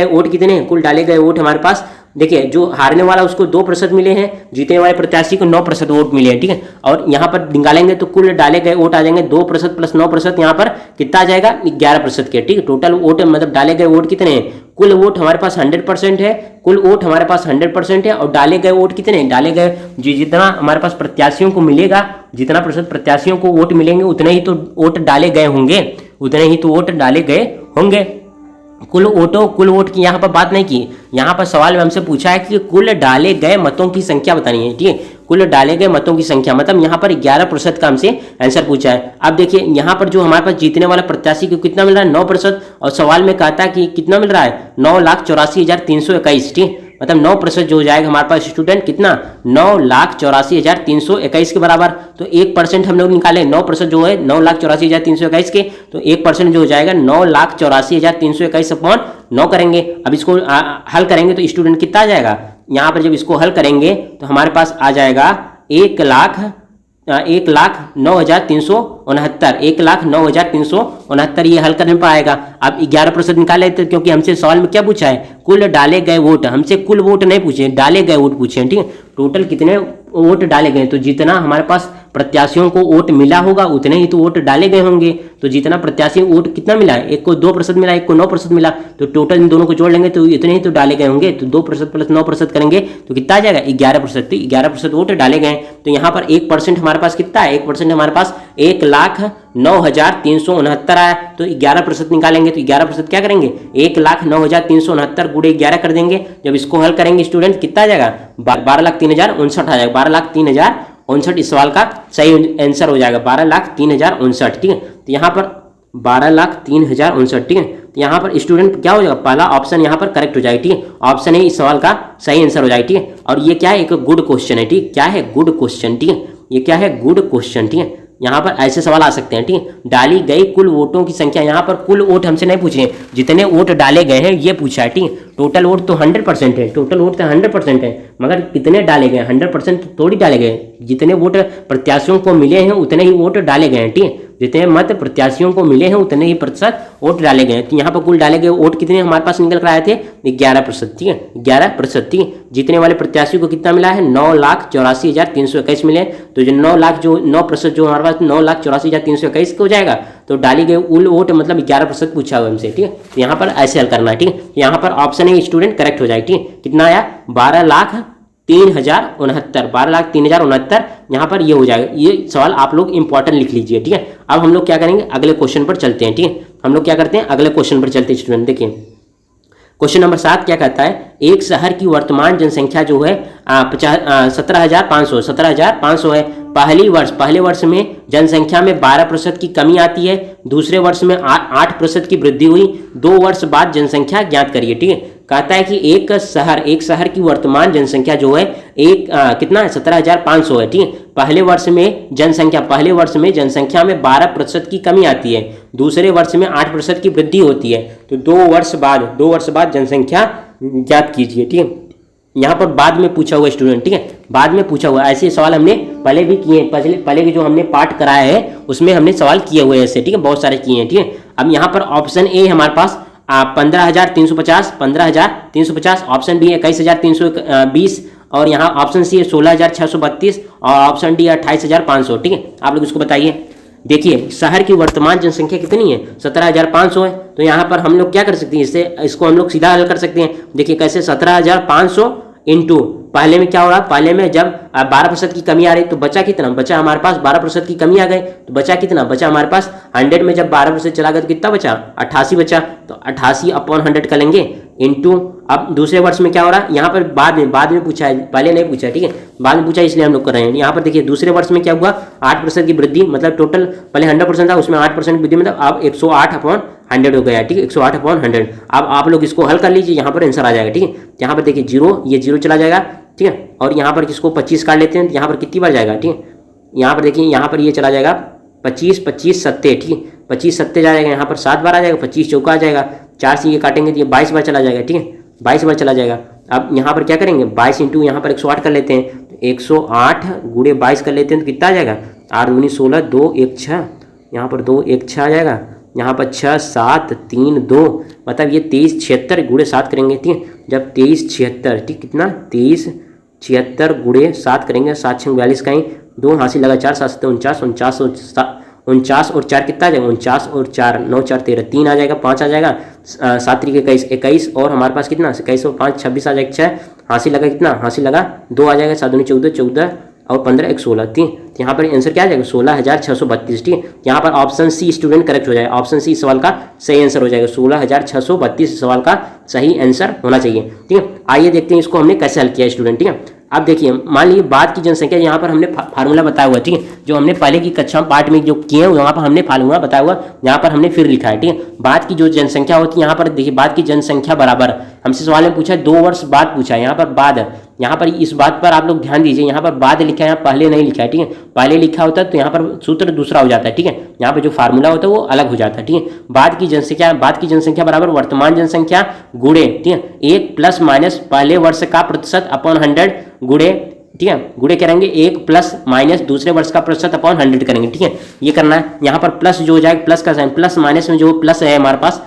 वोट कितने, कुल डाले गए वोट हमारे पास देखिए जो हारने वाला उसको 2% मिले हैं, जीतने वाले प्रत्याशी को 9% वोट मिले हैं। ठीक है, और यहाँ पर निकालेंगे तो कुल डाले गए वोट आ जाएंगे 2% प्लस 9%, यहाँ पर कितना आ जाएगा 11% के। ठीक है, टोटल वोट मतलब डाले गए वोट कितने हैं, कुल वोट हमारे पास 100% है, कुल वोट हमारे पास 100% है और डाले गए वोट कितने हैं, डाले गए जितना हमारे पास प्रत्याशियों को मिलेगा, जितना प्रतिशत प्रत्याशियों को वोट मिलेंगे उतने ही तो वोट डाले गए होंगे, उतने ही तो वोट डाले गए होंगे। कुल वोट की यहाँ पर बात नहीं की, यहाँ पर सवाल में हमसे पूछा है कि कुल डाले गए मतों की संख्या बतानी है। ठीक है, कुल डाले गए मतों की संख्या मतलब यहाँ पर 11% का हमसे आंसर पूछा है। अब देखिए यहाँ पर जो हमारे पास जीतने वाला प्रत्याशी को कितना मिल रहा है 9%, और सवाल में कहता है कि कितना मिल रहा है 9,84,321। ठीक, मतलब 9% जो हो जाएगा हमारे पास स्टूडेंट कितना 9,84,321 के बराबर। तो 1% हम लोग निकाले, 9% जो है 9,84,321 के, तो 1% जो हो जाएगा 9,84,321 अपॉन 9 करेंगे। अब इसको हल करेंगे तो स्टूडेंट कितना आ जाएगा, यहाँ पर जब इसको हल करेंगे तो हमारे पास आ जाएगा 1,09,369, ये हल करने पर आएगा। अब 11% निकाले थे क्योंकि हमसे सवाल में क्या पूछा है, कुल डाले गए वोट, हमसे कुल वोट नहीं पूछे, डाले गए वोट पूछे हैं। ठीक है, टोटल कितने वोट डाले गए, तो जितना हमारे पास प्रत्याशियों को वोट मिला होगा उतने ही तो वोट डाले गए होंगे। तो जितना प्रत्याशी वोट कितना मिला है, एक को 2% मिला, एक को 9% मिला, तो टोटल इन दोनों को जोड़ लेंगे तो इतने ही तो डाले गए होंगे। तो 2% प्लस 9% करेंगे तो कितना आ जाएगा 11%। 11% वोट डाले गए। तो यहाँ पर 1% हमारे पास कितना है, 1% हमारे पास 1,09,369 आया। तो 11% निकालेंगे तो 11% क्या करेंगे 1,09,369 गुणे 11 कर देंगे। जब इसको हल करेंगे स्टूडेंट कितना आ जाएगा 12,03,059 आ जाएगा। 12,03,059 इस सवाल का सही आंसर हो जाएगा, 12,03,059। ठीक है, तो यहाँ पर 12,03,059। ठीक है, तो यहाँ पर स्टूडेंट क्या हो जाएगा, पहला ऑप्शन यहाँ पर करेक्ट हो जाएगा। ठीक है, ऑप्शन ए इस सवाल का सही आंसर हो जाएगा। ठीक है, और ये क्या है, एक गुड क्वेश्चन है। ठीक, क्या है गुड क्वेश्चन। ठीक है, ये क्या है गुड क्वेश्चन। ठीक है, यहाँ पर ऐसे सवाल आ सकते हैं। ठीक है, डाली गई कुल वोटों की संख्या, यहाँ पर कुल वोट हमसे नहीं पूछे, जितने वोट डाले गए हैं ये पूछा है। ठीक है, टोटल वोट तो 100% है, टोटल वोट तो 100% है, मगर कितने डाले गए 100% तो थोड़ी डाले गए, जितने वोट प्रत्याशियों को मिले हैं उतने ही वोट डाले गए हैं। ठीक है, जितने मत प्रत्याशियों को मिले हैं उतने ही प्रतिशत वोट डाले गए। तो यहाँ पर कुल डाले गए वोट कितने हमारे पास निकल कर आए थे 11%। ठीक है, 11%। ठीक है, जीतने वाले प्रत्याशी को कितना मिला है 9,84,321 मिले। तो जो 9% जो हमारे पास 9,84,321 हो जाएगा। तो डाली गई कुल वोट मतलब 11% पूछा हुआ हमसे। ठीक है, तो यहाँ पर ऐसे हल करना है। ठीक है, यहाँ पर ऑप्शन ए स्टूडेंट करेक्ट हो जाएगा। ठीक है, कितना आया 12,03,069, 12,03,069 यहाँ पर ये हो जाएगा। ये सवाल आप लोग इंपॉर्टेंट लिख लीजिए। ठीक है, अब हम लोग क्या करेंगे अगले क्वेश्चन पर चलते हैं। ठीक है, हम लोग क्या करते हैं अगले क्वेश्चन पर चलते हैं स्टूडेंट। देखिए क्वेश्चन नंबर 7 क्या कहता है, एक शहर की वर्तमान जनसंख्या जो है 17,500 है। पहले वर्ष में जनसंख्या में 12% की कमी आती है, दूसरे वर्ष में 8% की वृद्धि हुई, 2 वर्ष बाद जनसंख्या ज्ञात करिए। ठीक है, कहता है कि एक शहर की वर्तमान जनसंख्या जो है कितना है 17,500 है। ठीक है, पहले वर्ष में जनसंख्या में 12% की कमी आती है, दूसरे वर्ष में 8% की वृद्धि होती है। तो 2 वर्ष बाद जनसंख्या ज्ञात कीजिए। ठीक है, यहाँ पर बाद में पूछा हुआ स्टूडेंट। ठीक है, बाद में पूछा हुआ ऐसे सवाल हमने पहले भी किए, पहले भी जो हमने पार्ट कराया है उसमें हमने सवाल किए हुए ऐसे। ठीक है, बहुत सारे किए हैं। ठीक है, अब यहाँ पर ऑप्शन ए हमारे पास 15,350, ऑप्शन बी 21,320 और यहाँ ऑप्शन सी है 16,632 और ऑप्शन डी 28,500। ठीक है, आप लोग इसको बताइए। देखिए शहर की वर्तमान जनसंख्या कितनी है 17,500 है। तो यहाँ पर हम लोग क्या कर सकते हैं, इसको हम लोग सीधा हल कर सकते हैं। देखिए कैसे 17,500 इंटू पहले में क्या हो रहा, पहले में जब 12% की कमी आ रही तो बचा कितना, बचा हमारे पास 12% की कमी आ गई तो बचा कितना, बचा हमारे पास 100 में जब 12% चला गया तो कितना बचा 88 बचा। तो 88 अपॉन 100 कर लेंगे इंटू। अब दूसरे वर्ष में क्या हो रहा है, यहाँ पर बाद में पूछा है, पहले नहीं पूछा है। ठीक है, बाद में पूछा इसलिए हम लोग कर रहे हैं। यहाँ पर देखिए दूसरे वर्ष में क्या हुआ 8% की वृद्धि, मतलब टोटल पहले 100% था उसमें 8% वृद्धि, मतलब अब 108 अपॉन 100 हो गया, ठीक है, 108 अपॉन 100। अब आप लोग इसको हल कर लीजिए, यहाँ पर आंसर आ जाएगा, ठीक है। यहाँ पर देखिए जीरो, ये जीरो चला जाएगा, ठीक है, और यहाँ पर जिसको 25 काट लेते हैं, यहाँ पर कितनी बार जाएगा, ठीक है, यहाँ पर देखिए, यहाँ पर ये चला जाएगा 25 25 सत्ते, ठीक है, 25 सत्ते जाएगा, यहाँ पर 7 बार आ जाएगा, 25 चौका आ जाएगा, 4 से ये काटेंगे तो ये 22 बार चला जाएगा, ठीक है, 22 बार चला जाएगा। अब यहाँ पर क्या करेंगे, 22 इंटू यहाँ पर 108 कर लेते हैं, तो 108 गुणे 22 कर लेते हैं तो कितना आ जाएगा, 8 दूनी 16, 2 1 6, यहाँ पर 2 1 6 आ जाएगा, यहाँ पर 6 7 3 2, मतलब ये 23 76 गुणे 7 करेंगे, ठीक है, जब 23 76, ठीक, कितना 23 76 गुणे 7 करेंगे, 7 6 42 का ही 2 हासिल लगा 4 7 7 49 49 और 4 कितना आ जाएगा, 49 और 4 9 4 13 3 आ जाएगा, 5 आ जाएगा, 7 3 21 21 और हमारे पास कितना 21 और 5 26 आ जाएगा, 6 हासिल लगा, कितना हासिल लगा 2 आ जाएगा, 7 दूनी 14 14 और 15 1 16, ठीक। तो यहाँ पर आंसर क्या आ जाएगा 16,632, ठीक है। यहाँ पर ऑप्शन सी स्टूडेंट करेक्ट हो जाएगा, ऑप्शन सी सवाल का सही आंसर हो जाएगा, 16,632 सवाल का सही आंसर होना चाहिए, ठीक है। आइए देखते हैं इसको हमने कैसे हल किया स्टूडेंट, ठीक है। अब देखिए, मान लीजिए बाद की जनसंख्या, यहाँ पर हमने फार्मूला बताया हुआ, ठीक है, जो हमने पहले की कक्षा पार्ट में जो किए हैं वहाँ पर हमने फार्मूला बताया हुआ, यहाँ पर हमने फिर लिखा है, ठीक है। बाद की जो जनसंख्या होती है, यहाँ पर देखिए बाद की जनसंख्या बराबर, हमसे सवाल में पूछा है 2 वर्ष बाद पूछा है, यहाँ पर बाद, यहाँ पर इस बात पर आप लोग ध्यान दीजिए, यहाँ पर बाद लिखा है, यहाँ पहले नहीं लिखा है, ठीक है। पहले लिखा होता है तो यहाँ पर सूत्र दूसरा हो जाता है, ठीक है, यहाँ पर जो फार्मूला होता है वो अलग हो जाता है, ठीक है। बाद की जनसंख्या बराबर वर्तमान जनसंख्या गुणे, ठीक है, 1 प्लस माइनस पहले वर्ष का प्रतिशत अपॉन 100 गुणे, ठीक है, गुणे करेंगे 1 प्लस माइनस दूसरे वर्ष का प्रतिशत अपॉन 100 करेंगे, ठीक है, ये करना है। यहाँ पर प्लस जो हो जाएगा, प्लस का साइन, प्लस माइनस में जो प्लस है हमारे पास,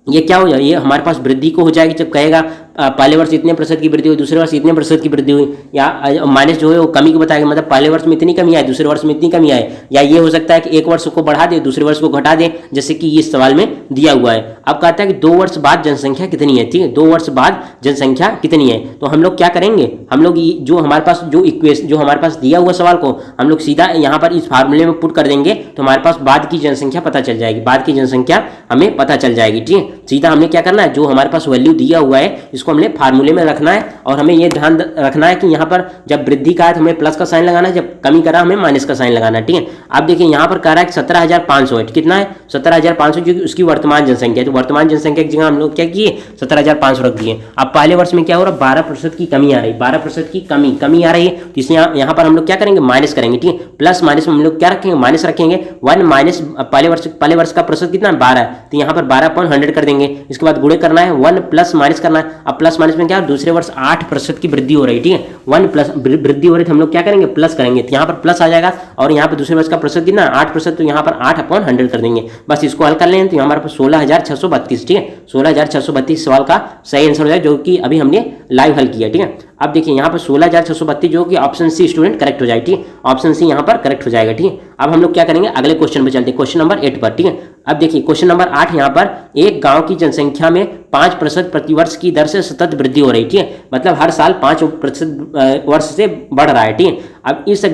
ये क्या हो जाएगा, ये हमारे पास वृद्धि को हो जाएगी, जब कहेगा पहले वर्ष इतने प्रतिशत की वृद्धि हुई, दूसरे वर्ष इतने प्रतिशत की वृद्धि हुई, या माइनस जो है वो कमी को बताएगा, मतलब पहले वर्ष में इतनी कमी आई, दूसरे वर्ष में इतनी कमी आई, या ये हो सकता है कि एक वर्ष को बढ़ा दे दूसरे वर्ष को घटा दे, जैसे कि इस सवाल में दिया हुआ है। अब कहता है कि 2 वर्ष बाद जनसंख्या कितनी है, ठीक है, 2 वर्ष बाद जनसंख्या कितनी है, तो हम लोग क्या करेंगे, हम लोग जो हमारे पास जो इक्वेशन जो हमारे पास दिया हुआ सवाल को हम लोग सीधा यहाँ पर इस फार्मूले में पुट कर देंगे, तो हमारे पास बाद की जनसंख्या पता चल जाएगी, बाद की जनसंख्या हमें पता चल जाएगी, ठीक है। सीधा हमने क्या करना है, जो हमारे पास वैल्यू दिया हुआ है इसको हमने फार्मूले में रखना है, और हमें ये ध्यान रखना है कि यहाँ पर जब वृद्धि का है तो हमें प्लस का साइन लगाना है, जब कमी करा हमें माइनस का साइन लगाना है, ठीक है। अब देखिए यहाँ पर कह रहा है 17,500 है, कितना है 17,500, जो कि उसकी वर्तमान जनसंख्या है, तो वर्तमान जनसंख्या की जगह हम लोग क्या किए 17,500 रख दिए। अब पहले वर्ष में क्या हो रहा है, 12% की कमी आ रही है, 12% की कमी आ रही है, तो इसलिए यहाँ पर हम लोग क्या करेंगे, माइनस करेंगे, ठीक है। प्लस माइनस में हम लोग क्या रखेंगे, माइनस रखेंगे, 1 माइनस पहले वर्ष का प्रतिशत कितना 12 है, तो यहाँ पर 12/100 कर देंगे, इसके बाद गुणे करना है, 1 प्लस माइनस करना है। अब प्लस माइनस में क्या, दूसरे वर्ष 8% की वृद्धि हो रही है, ठीक है, 1 प्लस वृद्धि हो रही है, तो हम लोग क्या करेंगे, प्लस करेंगे, तो यहाँ पर प्लस आ जाएगा, और यहाँ पर दूसरे वर्ष का प्रतिशत कितना 8%, तो यहाँ पर 8/100 कर देंगे, बस इसको हल कर लें, तो हमारे पास 16,632, ठीक है, 16,632 सवाल का सही आंसर हो जाए, जो कि अभी हमने लाइव हल किया, ठीक है। अब देखिए यहाँ पर 16,632 जो कि ऑप्शन सी स्टूडेंट करेक्ट हो जाएगी, ठीक है, ऑप्शन सी यहाँ पर करेक्ट हो जाएगा, ठीक है। अब हम लोग क्या करेंगे, अगले क्वेश्चन पर चलते हैं, क्वेश्चन नंबर 8 पर, ठीक है। अब देखिए क्वेश्चन नंबर 8, यहाँ पर एक गांव की जनसंख्या में 5% प्रतिवर्ष की दर से सतत वृद्धि हो रही है, ठीक है, मतलब हर साल 5% वर्ष से बढ़ रहा है, ठीक है। अब इस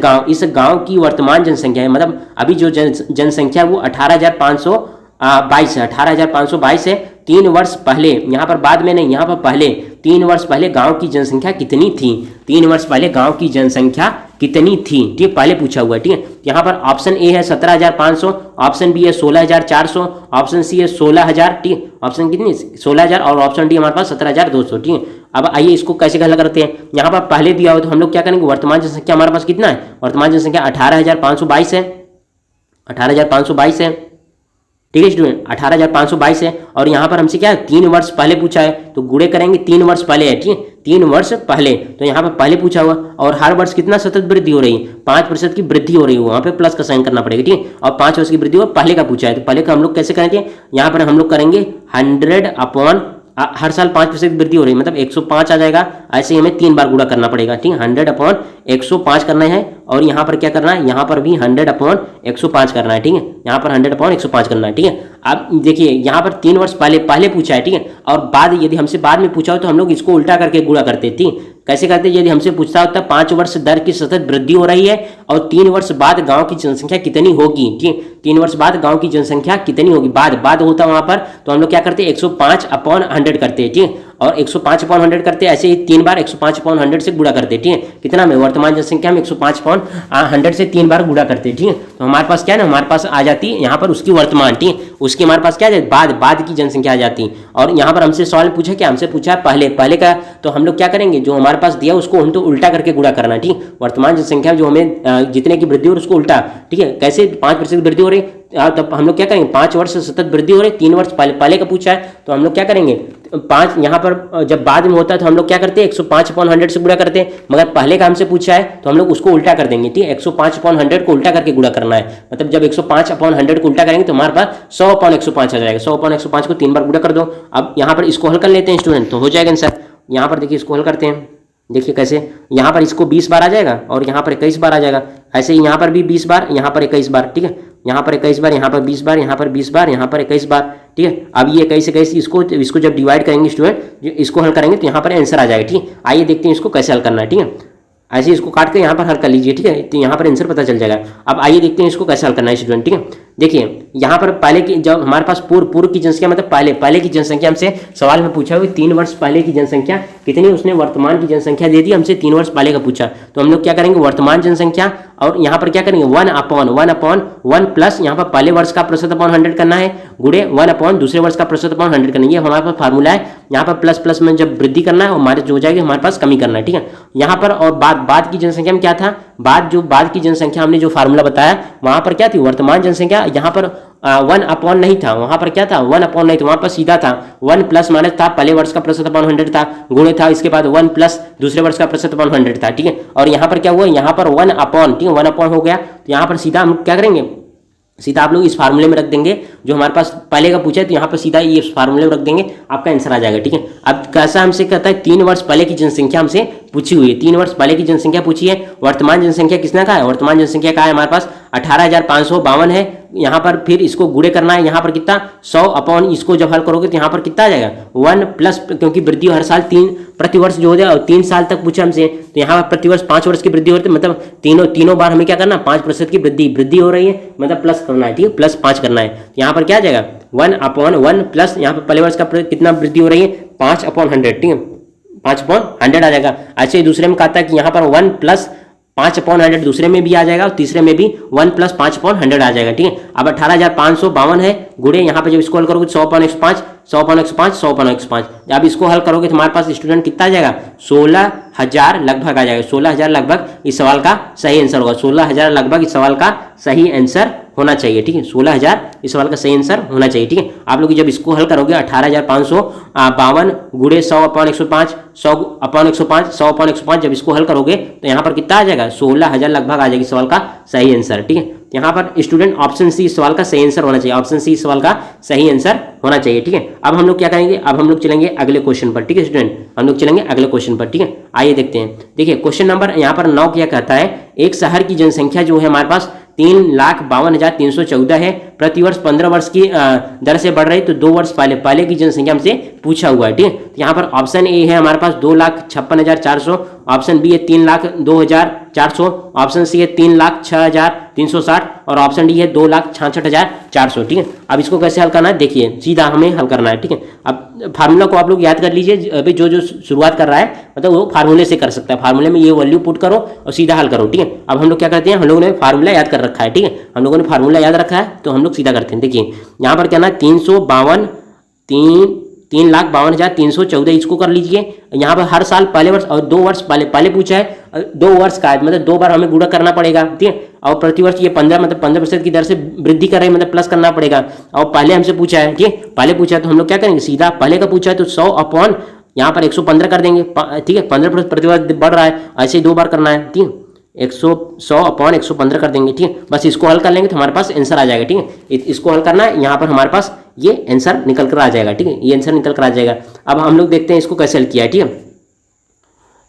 गांव की वर्तमान जनसंख्या है, मतलब अभी जो जनसंख्या वो 18,522 है, 18,522 है। 3 वर्ष पहले, यहाँ पर बाद में नहीं, यहाँ पर पहले 3 वर्ष पहले गांव की जनसंख्या कितनी थी, 3 वर्ष पहले गांव की जनसंख्या कितनी थी, ठीक है, पहले पूछा हुआ है, ठीक है। यहाँ पर ऑप्शन ए है 17,500, ऑप्शन बी है 16,400, ऑप्शन सी है 16,000, ठीक है, ऑप्शन कितनी 16,000, और ऑप्शन डी हमारे पास 17,200, ठीक है। अब आइए इसको कैसे हल करते हैं, यहाँ पर पहले दिया हो तो हम लोग क्या करेंगे, वर्तमान जनसंख्या हमारे पास कितना है, वर्तमान जनसंख्या 18,522 है, 18,522 है, ठीक है स्टूडेंट, 18,522 है, और यहाँ पर हमसे क्या है 3 वर्ष पहले पूछा है, तो गुणे करेंगे 3 वर्ष पहले है, ठीक है, 3 वर्ष पहले, तो यहाँ पर पहले पूछा हुआ, और हर वर्ष कितना सतत वृद्धि हो रही है, 5% की वृद्धि हो रही है, वहाँ पे प्लस का साइन करना पड़ेगा, ठीक है, और 5 वर्ष की वृद्धि हो, पहले का पूछा है, तो पहले का हम लोग कैसे करेंगे, यहाँ पर हम लोग करेंगे 100 अपॉन हर साल 5% वृद्धि हो रही है, मतलब 105 आ जाएगा, ऐसे ही हमें 3 बार गुणा करना पड़ेगा, ठीक है, 100 अपॉन 105 करना है, और यहाँ पर क्या करना है, यहाँ पर भी 100 अपॉन 105 करना है, ठीक है, यहाँ पर 100 अपॉन 105 करना है, ठीक है। अब देखिए यहाँ पर 3 वर्ष पहले पूछा है, ठीक है, और बाद यदि हमसे बाद में पूछा हो तो हम लोग इसको उल्टा करके गुणा करते हैं, ठीक, कैसे करते हैं, यदि हमसे पूछता होता 5 वर्ष दर की सतत वृद्धि हो रही है और 3 वर्ष बाद गांव की जनसंख्या कितनी होगी, ठीक, 3 वर्ष बाद गांव की जनसंख्या कितनी होगी, बाद होता वहां पर, तो हम लोग क्या करते हैं 105 अपॉन 100 करते हैं, ठीक, और 105/100 करते, ऐसे ही 3 बार 105/100 से गुणा करते, ठीक है। कितना में वर्तमान जनसंख्या में 105/100 से 3 बार गुणा करते, ठीक है। तो हमारे पास क्या है ना, हमारे पास आ जाती है यहाँ पर उसकी वर्तमान, ठीक है। उसकी हमारे पास क्या है, बाद की जनसंख्या आ जाती है। और यहाँ पर हमसे सवाल पूछा क्या, हमसे पूछा पहले का, तो हम लोग क्या करेंगे, जो हमारे पास दिया उसको हम तो उल्टा करके गुणा करना, ठीक है। वर्तमान जनसंख्या जो हमें जितने की वृद्धि हो रही उसको उल्टा, ठीक है। कैसे 5% वृद्धि हो रही, तब हम लोग क्या करेंगे, 5 वर्ष सतत वृद्धि हो रही, 3 वर्ष पहले का पूछा है, तो हम लोग क्या करेंगे, 5 यहाँ पर जब बाद में होता है तो हम लोग क्या करते हैं 105/100 से गुणा करते हैं, मगर पहले का हमसे पूछा है तो हम लोग उसको उल्टा कर देंगे, ठीक है। 105/100 को उल्टा करके गुणा करना है, मतलब जब 105/100 को उल्टा करेंगे तो हमारे पास 100/105 आ जाएगा। 100/105 को 3 बार गुणा कर दो। अब यहाँ पर इसको हल कर लेते हैं स्टूडेंट, तो हो जाएगा आंसर। यहाँ पर देखिए इसको हल करते हैं, देखिए कैसे, यहाँ पर इसको 20 बार आ जाएगा और यहाँ पर 21 बार आ जाएगा। ऐसे ही यहाँ पर भी 20 बार, यहाँ पर 21 बार, ठीक है। यहाँ पर 21 बार, यहाँ पर 20 बार, यहाँ पर 20 बार, यहाँ पर 21 बार, ठीक है। अब ये 21 इसको जब डिवाइड करेंगे स्टूडेंट, इसको हल करेंगे तो यहाँ पर आंसर आ जाएगा, ठीक है। आइए देखते हैं इसको कैसे हल करना है, ठीक है। ऐसे इसको काट के यहाँ पर हल कर लीजिए, ठीक है, तो यहाँ पर आंसर पता चल जाएगा। अब आइए देखते हैं इसको कैसे हल करना है स्टूडेंट, ठीक है। देखिए यहाँ पर पहले की, जब हमारे पास पूर्व की जनसंख्या, मतलब पहले की जनसंख्या हमसे सवाल में पूछा हुआ 3 वर्ष पहले की जनसंख्या कितनी, उसने वर्तमान की जनसंख्या दे दी, हमसे 3 वर्ष पहले का पूछा, तो हम लोग क्या करेंगे, वर्तमान जनसंख्या और यहाँ पर क्या करेंगे 1/1 प्लस यहाँ पर पहले वर्ष का %100 करना है, गुणे 1 दूसरे वर्ष का %100 करना है। ये हमारे पास फार्मूला है। यहाँ पर प्लस में जब वृद्धि करना है, हमारे जो हो जाएगी हमारे पास कमी करना है, ठीक है। यहाँ पर और बाद की जनसंख्या में क्या था, बाद की जनसंख्या हमने जो फार्मूला बताया वहां पर क्या थी, वर्तमान जनसंख्या, यहाँ पर 1 नहीं था, वहां पर क्या था 1 नहीं था, वहां पर सीधा था 1 प्लस माइनस था, पहले वर्ष का %100 था, गुणे था, इसके बाद 1 प्लस दूसरे वर्ष का %100 था, ठीक है। और यहाँ पर क्या हुआ, यहाँ पर 1 ठीक है, 1 हो गया, तो यहाँ पर सीधा हम क्या करेंगे, सीधा आप लोग इस फार्मूले में रख देंगे जो हमारे पास पहले का पूछा है, तो यहाँ पर सीधा ये फार्मूले में रख देंगे, आपका आंसर आ जाएगा, ठीक है। अब कैसा हमसे कहता है 3 वर्ष पहले की जनसंख्या हमसे पूछी हुई है, 3 वर्ष पहले की जनसंख्या पूछी है। वर्तमान जनसंख्या किसने कहा है, वर्तमान जनसंख्या का है हमारे पास 18,552 है। यहाँ पर फिर इसको गुणे करना है, यहाँ पर कितना 100 इसको जब हल करोगे तो यहाँ पर कितना आ जाएगा 1 प्लस, क्योंकि वृद्धि हर साल 3 प्रतिवर्ष जो हो जाए, और 3 साल तक पूछा हमसे, तो यहाँ पर प्रतिवर्ष 5 वर्ष की वृद्धि होती है, मतलब तीनों बार हमें क्या करना, 5% की वृद्धि हो रही है, मतलब प्लस करना है, ठीक है, +5 करना है। तो यहाँ पर क्या आ जाएगा 1/1 प्लस यहाँ पर पहले वर्ष का कितना वृद्धि हो रही है 5/100, ठीक है, 5/100 आ जाएगा। ऐसे ही दूसरे में कहता है कि यहाँ पर 1 प्लस 5/100 दूसरे में भी आ जाएगा और तीसरे में भी 1 प्लस 5/100 आ जाएगा, ठीक है। अब 18,552 है, गुणे यहाँ पे जब इसको हल करोगे 100/105 100/105 जब इसको हल करोगे तो हमारे पास स्टूडेंट कितना आ जाएगा 16,000 लगभग आ जाएगा। 16,000 लगभग इस सवाल का सही आंसर होगा। 16,000 लगभग इस सवाल का सही आंसर होना चाहिए, ठीक है। 16,000 इस सवाल का सही आंसर होना चाहिए, ठीक है। आप लोग जब इसको हल करोगे 18,552 गुणे 100/105 100/105 100/105 जब इसको हल करोगे तो यहाँ पर कितना आ जाएगा 16,000 लगभग आ जाएगा इस सवाल का सही आंसर, ठीक है। यहाँ पर स्टूडेंट ऑप्शन सी इस सवाल का सही आंसर होना चाहिए, ऑप्शन सी इस सवाल का सही आंसर होना चाहिए, ठीक है। अब हम लोग क्या करेंगे, अब हम लोग चलेंगे अगले क्वेश्चन पर, ठीक है स्टूडेंट, हम लोग चलेंगे अगले क्वेश्चन पर, ठीक है। आइए देखते हैं, देखिए क्वेश्चन नंबर यहाँ पर 9 क्या कहता है, एक शहर की जनसंख्या जो है हमारे पास 3,52,314 है, प्रतिवर्ष 15 वर्ष की दर से बढ़ रही, तो 2 वर्ष पहले की जनसंख्या हमसे पूछा हुआ है, ठीक है। तो यहाँ पर ऑप्शन ए है हमारे पास 2,56,400, ऑप्शन बी है 3,02,400, ऑप्शन सी है 3,06,360 और ऑप्शन डी है 2,66,400, ठीक है। अब इसको कैसे हल करना है, देखिए सीधा हमें हल करना है, ठीक है। अब फार्मूला को आप लोग याद कर लीजिए, अभी जो शुरुआत कर रहा है मतलब वो फार्मूले से कर सकता है, फार्मूले में ये वैल्यू पुट करो और सीधा हल करो, ठीक है। अब हम लोग क्या करते हैं, हम लोगों ने फार्मूला याद कर रखा है, ठीक है, हम लोगों ने फार्मूला याद रखा है तो हम लोग सीधा करते हैं। देखिए यहाँ पर क्या ना 3,52,314 इसको कर लीजिए। यहाँ पर हर साल पहले वर्ष और 2 वर्ष पहले पूछा है, 2 वर्ष का है मतलब 2 बार हमें गुणा करना पड़ेगा, ठीक है। और प्रतिवर्ष ये 15% की दर से वृद्धि कर रहे हैं, मतलब प्लस करना पड़ेगा। और पहले हमसे पूछा है, ठीक है, पहले पूछा है तो हम लोग क्या करेंगे, सीधा पहले का पूछा है तो 100 यहाँ पर 115 कर देंगे, ठीक है, 15% प्रतिवर्ष बढ़ रहा है, ऐसे ही 2 बार करना है, ठीक है। 100/115 कर देंगे, ठीक है। बस इसको हल कर लेंगे तो हमारे पास आंसर आ जाएगा, ठीक है। इसको हल करना है, यहाँ पर हमारे पास ये आंसर निकल कर आ जाएगा, ठीक है, ये आंसर निकल कर आ जाएगा। अब हम लोग देखते हैं इसको कैसे हल किया है, ठीक है।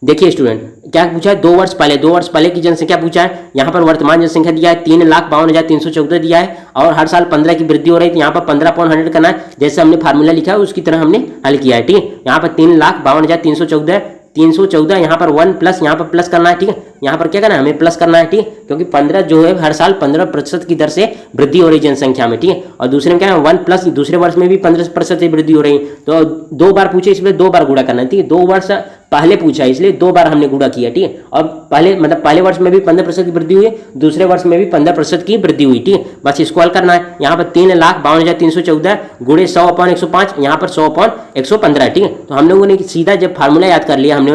देखिए स्टूडेंट क्या पूछा है, 2 वर्ष पहले की जनसंख्या पूछा है। यहाँ पर वर्तमान जनसंख्या दिया है 3,52,314 दिया है और हर साल 15 की वृद्धि हो रही है, तो यहाँ पर 15/100 करना है, जैसे हमने फार्मूला लिखा है उसकी तरह हमने हल किया है, ठीक है। यहाँ पर 3,52,314 यहाँ पर 1 प्लस यहाँ पर प्लस करना है, ठीक है, यहाँ पर क्या करना है, हमें प्लस करना है, ठीक है, क्योंकि 15 जो है हर साल 15% की दर से वृद्धि हो रही है जनसंख्या में, ठीक है। और दूसरे में क्या है 1 प्लस दूसरे वर्ष में भी 15% से वृद्धि हो रही है, तो 2 बार पूछे इसलिए 2 बार गुणा करना है, ठीक है। 2 वर्ष पहले पूछा इसलिए 2 बार हमने गुणा किया, ठीक है। और पहले मतलब पहले वर्ष में भी 15% की वृद्धि हुई, दूसरे वर्ष में भी 15% की वृद्धि हुई, ठीक है। बस इसको हल करना है। यहाँ पर 3,52,314 गुणे 100/105, यहाँ पर 100/115, ठीक है। तो हम लोगों ने सीधा जब फार्मूला याद कर लिया हम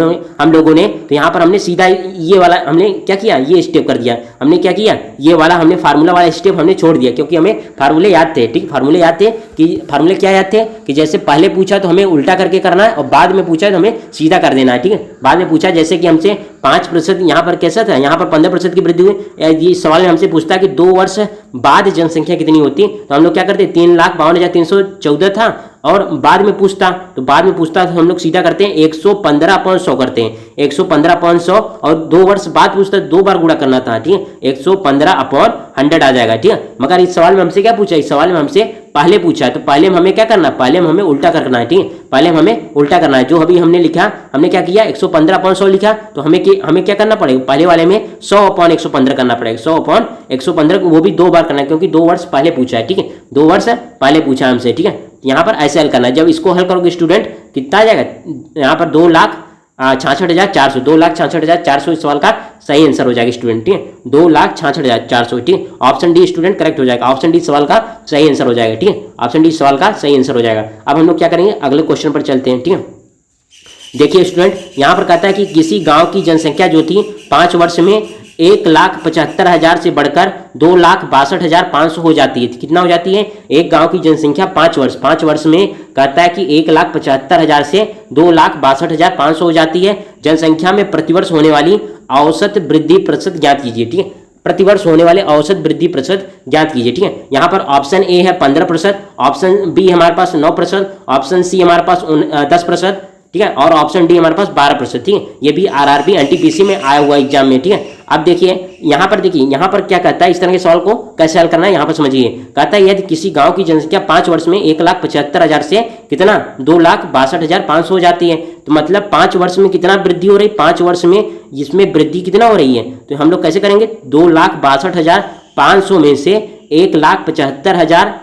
लोगों ने, तो यहाँ पर हमने सीधा ये वाला हमने क्या किया, ये स्टेप कर दिया। हमने क्या किया, ये वाला हमने फार्मूला वाला स्टेप हमने छोड़ दिया, क्योंकि हमें फार्मूले याद थे, ठीक। फार्मूले याद थे कि फार्मूले क्या याद थे कि जैसे पहले पूछा तो हमें उल्टा करके करना है और बाद में पूछा तो हमें सीधा कर देना है, ठीक है। बाद में पूछा जैसे कि हमसे 5%, यहाँ पर कैसा था, यहाँ पर 15% की वृद्धि हुई। ये सवाल में हमसे पूछता है कि 2 वर्ष बाद जनसंख्या कितनी होती, तो हम लोग क्या करते, 3,52,314 था और बाद में पूछता तो हम लोग सीधा करते हैं 115/100 करते हैं, 115/100 और 2 वर्ष बाद पूछता 2 बार गुणा करना था, ठीक है। 115/100 आ जाएगा, ठीक है। मगर इस सवाल में हमसे क्या पूछा, इस सवाल में हमसे पहले पूछा है, तो पहले में हमें क्या करना, पहले में हमें उल्टा करना है, ठीक है। पहले हमें उल्टा करना है, जो अभी हमने लिखा, हमने क्या किया 115/100 लिखा, तो हमें क्या करना पड़ेगा, पहले वाले में 100/115 करना पड़ेगा, 100/115 को वो भी 2 बार करना है, क्योंकि 2 वर्ष पहले पूछा है, ठीक है। 2 वर्ष पहले पूछा हमसे, ठीक है। यहाँ पर ऐसे हल करना है। जब इसको हल करोगे स्टूडेंट कितना आ जाएगा, यहाँ पर 2,66,400, 2,66,400 इस सवाल का सही आंसर हो जाएगा स्टूडेंट, ठीक है। 2,66,400, ठीक है। ऑप्शन डी स्टूडेंट करेक्ट हो जाएगा, ऑप्शन डी सवाल का सही आंसर हो जाएगा, ठीक है। ऑप्शन डी सवाल का सही आंसर हो जाएगा। अब हम लोग क्या करेंगे, अगले क्वेश्चन पर चलते हैं, ठीक है। देखिए स्टूडेंट, यहाँ पर कहता है कि किसी गांव की जनसंख्या जो थी 5 वर्ष में 1,75,000 से बढ़कर 2,62,500 हो जाती है। कितना हो जाती है, एक गांव की जनसंख्या 5 वर्ष में कहता है कि 1,75,000 से 2,62,500 हो जाती है। जनसंख्या में प्रतिवर्ष होने वाली औसत वृद्धि प्रतिशत ज्ञात कीजिए, ठीक है। प्रतिवर्ष होने वाले औसत वृद्धि प्रतिशत ज्ञात कीजिए, ठीक है। यहाँ पर ऑप्शन ए है 15%, ऑप्शन बी हमारे पास 9%, ऑप्शन सी हमारे पास 10%, ठीक है, और ऑप्शन डी हमारे पास 12%, ठीक है। ये भी आरआरबी एनटीपीसी में आया हुआ एग्जाम में, ठीक है। अब देखिए यहाँ पर, देखिए यहाँ पर क्या कहता है, इस तरह के सवाल को कैसे हल करना है यहाँ पर समझिए। कहता है यदि किसी गांव की जनसंख्या 5 वर्ष में 1,75,000 से कितना 2,62,500 हो जाती है, तो मतलब 5 वर्ष में कितना वृद्धि हो रही, 5 वर्ष में इसमें वृद्धि कितना हो रही है, तो हम लोग कैसे करेंगे, 2,62,500 में से 1,75,000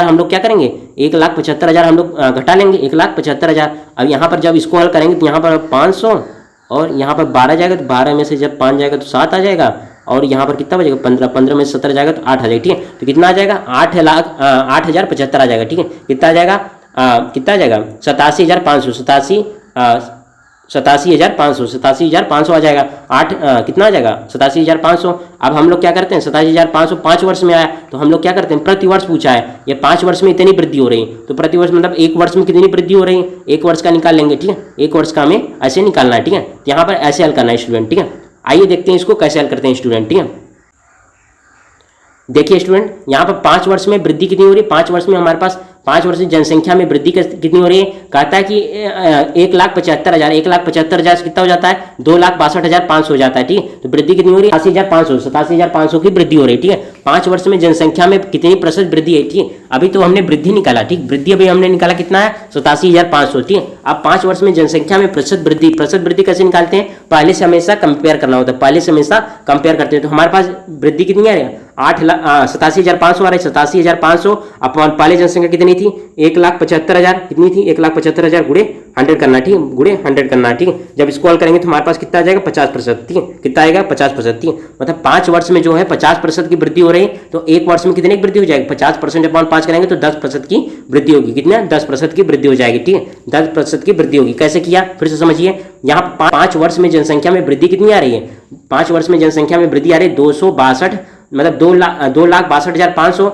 हम लोग क्या करेंगे, 1,75,000 हम लोग घटा लेंगे, 1,75,000। अब यहाँ पर जब इसको हल करेंगे तो यहाँ पर 500 और यहाँ पर 12 जाएगा, तो 12 में से जब 5 जाएगा तो 7 आ जाएगा, और यहाँ पर कितना बचेगा 15 में 17 जाएगा तो 8 आ जाएगा, ठीक है। तो कितना आ जाएगा 8,075 आ जाएगा, ठीक है। कितना आ जाएगा 87,500, 87,500 आ जाएगा। कितना आ जाएगा 87,500। अब हम लोग क्या करते हैं, 87,500 5 वर्ष में आया, तो हम लोग क्या करते हैं, प्रति वर्ष पूछा है, ये 5 वर्ष में इतनी वृद्धि हो रही है, तो प्रति वर्ष मतलब 1 वर्ष में कितनी वृद्धि हो रही है, 1 वर्ष का निकाल लेंगे, ठीक है। 1 वर्ष का हमें ऐसे निकालना है, ठीक है। तो यहाँ पर ऐसे हल करना है स्टूडेंट, ठीक है। आइए देखते हैं इसको कैसे हल करते हैं स्टूडेंट, ठीक है। देखिए स्टूडेंट, यहाँ पर 5 वर्ष में वृद्धि कितनी हो रही है, 5 वर्ष में हमारे पास 5 वर्ष की जनसंख्या में वृद्धि कितनी हो रही है, कहता है कि 1,75,000 से कितना हो जाता है 2,62,500 हो जाता है, ठीक है। तो वृद्धि कितनी हो रही है 87,500 की वृद्धि हो रही है, ठीक है। 5 वर्ष में जनसंख्या में कितनी प्रतिशत वृद्धि है, ठीक है। अभी तो हमने वृद्धि निकाला, ठीक, वृद्धि अभी हमने निकाला कितना है 87,500, ठीक है। अब 5 वर्ष में जनसंख्या में प्रतिशत वृद्धि कैसे निकालते हैं, पहले से हमेशा कंपेयर करना होता है, पहले से हमेशा कंपेयर करते हैं। तो हमारे पास वृद्धि कितनी आ रही है 87,500 आ रही है, 87,500 अपन पहले जनसंख्या कितनी थी 1,75,000, कितनी थी 1,75,000 गुणे 100 करना, ठीक है, गुणे 100 करना, ठीक है। जब इसको हल करेंगे तो हमारे पास कितना आ जाएगा 50%, ठीक है। कितना आएगा 50%, ठीक है। मतलब 5 वर्ष में जो है 50% की वृद्धि हो रही है, तो 1 वर्ष में कितनी वृद्धि हो जाएगी 50% जब 5 करेंगे तो 10% की वृद्धि होगी, कितना 10% की वृद्धि हो जाएगी, ठीक है। 10% की वृद्धि होगी। कैसे किया फिर से समझिए, यहाँ 5 वर्ष में जनसंख्या में वृद्धि कितनी आ रही है, 5 वर्ष में जनसंख्या में वृद्धि आ रही है 262, मतलब 2,62,500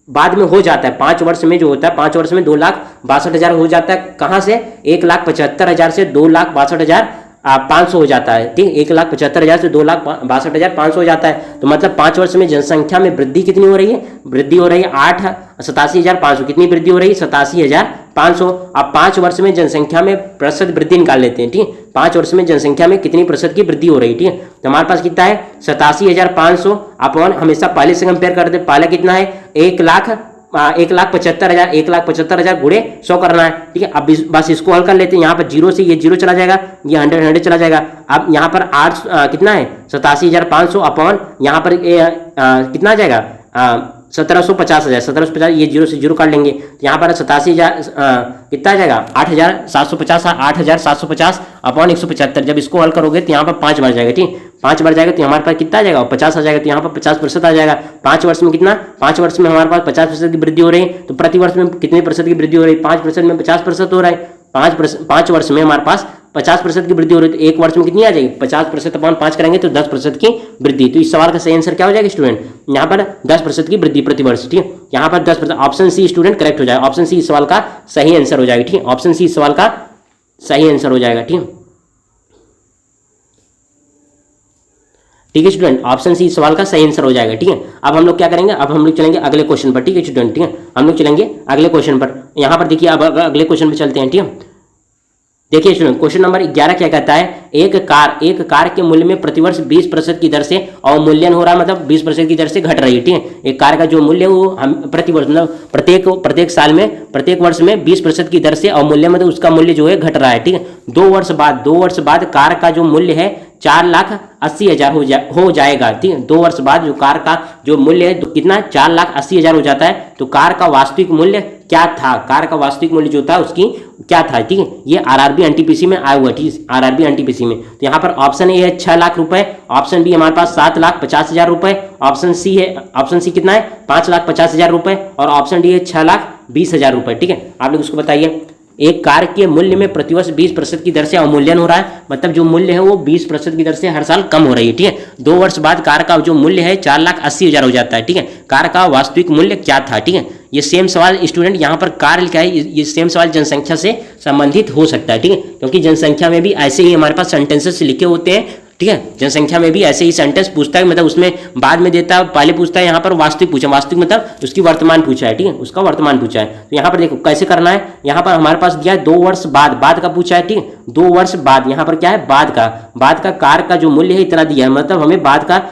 बाद में हो जाता है, 5 वर्ष में जो होता है 5 वर्ष में 2,62,000 हो जाता है। कहाँ से 1,75,000 से 2,62,500 हो जाता है, ठीक, 1,75,000 से 2,62,500 हो जाता है। तो मतलब 5 वर्ष में जनसंख्या में वृद्धि कितनी हो रही है, वृद्धि हो रही है 87,500, कितनी वृद्धि हो रही है 87,500। अब 5 वर्ष में जनसंख्या में प्रतिशत वृद्धि निकाल लेते हैं, ठीक, 5 वर्ष में जनसंख्या में कितनी प्रतिशत की वृद्धि हो रही है, ठीक है। तो हमारे पास कितना है 87,500 अपन हमेशा पहले से कंपेयर करते हैं, पहले कितना है 1,00,000 1,75,000 गुणे 100 करना है, ठीक है। अब बस इसको हल कर लेते हैं। यहाँ पर 0 से ये 0 चला जाएगा, ये 100 चला जाएगा। अब यहाँ पर 8 कितना है 87,500 अपॉन यहाँ पर कितना आ जाएगा 1750,000 ये 0 से 0 काट लेंगे तो यहाँ पर 87,000 कितना आ जाएगा 8,750 अपॉन 175। जब इसको हल करोगे तो यहाँ पर 5 बार जाएगा, ठीक 5 बार जाएगा तो हमारे पास कितना आ जाएगा 50 आ जाएगा। तो यहाँ पर 50% आ जाएगा। 5 वर्ष में कितना 5 वर्ष में हमारे पास 50% की वृद्धि हो रही है। तो प्रति वर्ष में कितने प्रतिशत की वृद्धि हो रही है 5% में 50% हो रहा है। 5 वर्ष में हमारे पास 50% की वृद्धि हो रही है। तो एक वर्ष में कितनी आ जाएगी 50% अपॉन 5 करेंगे तो 10% की वृद्धि। तो इस सवाल का सही आंसर क्या हो जाएगा स्टूडेंट, यहाँ पर 10% की वृद्धि प्रति वर्ष, ठीक है। यहाँ पर 10%, ऑप्शन सी स्टूडेंट करेक्ट हो जाएगा। ऑप्शन सी इस सवाल का सही आंसर हो जाएगा, ठीक है। ऑप्शन सी इस सवाल का सही आंसर हो जाएगा, ठीक है। ठीक है स्टूडेंट, ऑप्शन सी सवाल का सही आंसर हो जाएगा, ठीक है। अब हम लोग क्या करेंगे, अब हम लोग चलेंगे अगले क्वेश्चन पर, ठीक है स्टूडेंट, ठीक है। हम लोग चलेंगे अगले क्वेश्चन पर। यहाँ पर देखिए अब अगले क्वेश्चन पर चलते हैं, ठीक है। देखिए स्टूडेंट क्वेश्चन नंबर 11 क्या कहता है, एक कार के मूल्य में प्रतिवर्ष 20% की दर से अवमूल्यन हो रहा है, मतलब 20% की दर से घट रही है, ठीक है। एक कार का जो मूल्य है वो हम प्रतिवर्ष मतलब प्रत्येक साल में प्रत्येक वर्ष में 20% की दर से अवमूल्यन मतलब उसका मूल्य जो है घट रहा है, ठीक है। 2 वर्ष बाद कार का जो मूल्य है 4,80,000 हो जाएगा, ठीक है। 2 वर्ष बाद जो कार का जो मूल्य है कितना 4,80,000 हो जाता है। तो कार का वास्तविक मूल्य क्या था, कार का वास्तविक मूल्य जो था उसकी क्या था, ठीक है। ये आरआरबी एनटीपीसी में आया हुआ, ठीक है, आरआरबी एनटीपीसी में। तो यहाँ पर ऑप्शन ए है 6 लाख रुपए, ऑप्शन बी हमारे पास 7,50,000 रुपए, ऑप्शन सी कितना है 5,50,000 रुपए और ऑप्शन डी है 6,20,000 रुपए, ठीक है। आप लोग उसको बताइए। एक कार के मूल्य में प्रतिवर्ष 20% की दर से अवमूल्यन हो रहा है, मतलब जो मूल्य है वो 20% की दर से हर साल कम हो रही है, ठीक है। 2 वर्ष बाद कार का जो मूल्य है 4,80,000 हो जाता है, ठीक है। कार का वास्तविक मूल्य क्या था, ठीक है। ये सेम सवाल स्टूडेंट यहाँ पर कार लिखा है, ये सेम सवाल जनसंख्या से संबंधित हो सकता है, ठीक है, क्योंकि जनसंख्या में भी ऐसे ही हमारे पास सेंटेंसेस लिखे होते हैं, ठीक है। जनसंख्या में भी ऐसे ही सेंटेंस पूछता है, मतलब उसमें बाद में देता है, पहले पूछता है यहाँ पर वास्तविक पूछा, वास्तविक मतलब उसकी वर्तमान पूछा है, ठीक है, उसका वर्तमान पूछा है। तो यहाँ पर देखो कैसे करना है, यहाँ पर हमारे पास दिया है 2 वर्ष बाद का पूछा है, ठीक है। 2 वर्ष बाद यहाँ पर क्या है बाद का कार का जो मूल्य है इतना दिया है, मतलब हमें बाद का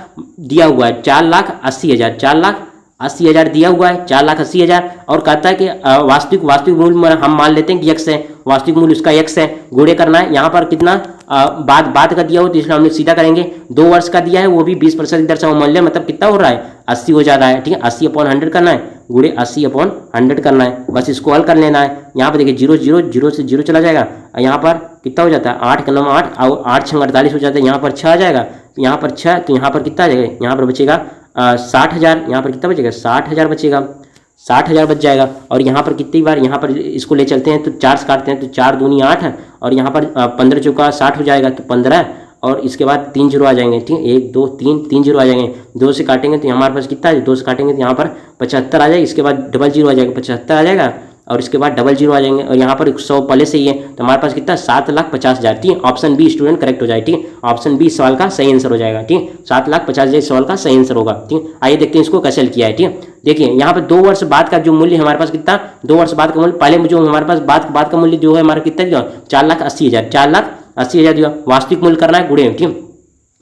दिया हुआ है 4,80,000 दिया हुआ है 4,80,000 और कहता है कि वास्तविक मूल्य हम मान लेते हैं कि x है, वास्तविक मूल्य उसका x है, गुणे करना है। यहाँ पर कितना बाद का दिया हो तो इसलिए हम लोग सीधा करेंगे। 2 वर्ष का दिया है वो भी 20% की दर से अवमूल्यन मतलब कितना हो रहा है 80 हो जा रहा है, ठीक है। 80/100 करना है, गुणे 80/100 करना है, बस इसको हल कर लेना है। यहाँ पर देखिए 0 से 0 चला जाएगा, यहाँ पर कितना हो जाता है 8 कलम 8 और 8 6 48 हो जाता है। यहाँ पर 6 आ जाएगा, यहाँ पर 6 तो यहाँ पर कितना आ जाएगा, यहाँ पर बचेगा 60,000, यहाँ पर कितना बचेगा 60,000 बचेगा, 60,000 बच जाएगा। और यहाँ पर कितनी बार यहाँ पर इसको ले चलते हैं तो 4 से काटते हैं तो 4 दूनी 8 है और यहाँ पर 15 चौका 60 हो जाएगा तो 15 और इसके बाद 3 जीरो आ जाएंगे, ठीक है। 1 2 3 जीरो आ जाएंगे। 2 से काटेंगे तो हमारे पास कितना है 2 से काटेंगे तो यहाँ पर 75 आ जाएगा, इसके बाद डबल जीरो आ जाएगा 75 आ जाएगा और इसके बाद डबल जीरो आ जाएंगे और यहाँ पर 100 पहले से ही है तो हमारे पास कितना 7,50,000, ठीक है। ऑप्शन बी स्टूडेंट करेक्ट हो जाएगा, ठीक है। ऑप्शन बी सवाल का सही आंसर हो जाएगा, ठीक है। 7,50,000 सवाल का सही आंसर होगा, ठीक है। आइए देखते हैं इसको कैसे हल किया है, ठीक है। देखिए यहाँ पर 2 वर्ष बाद का जो मूल्य हमारे पास कितना 2 वर्ष बाद का मूल्य पहले जो हमारे पास बाद का मूल्य जो है हमारा कितना दिया 4,80,000 दिया। वास्तविक मूल्य करना है गुणे, ठीक है।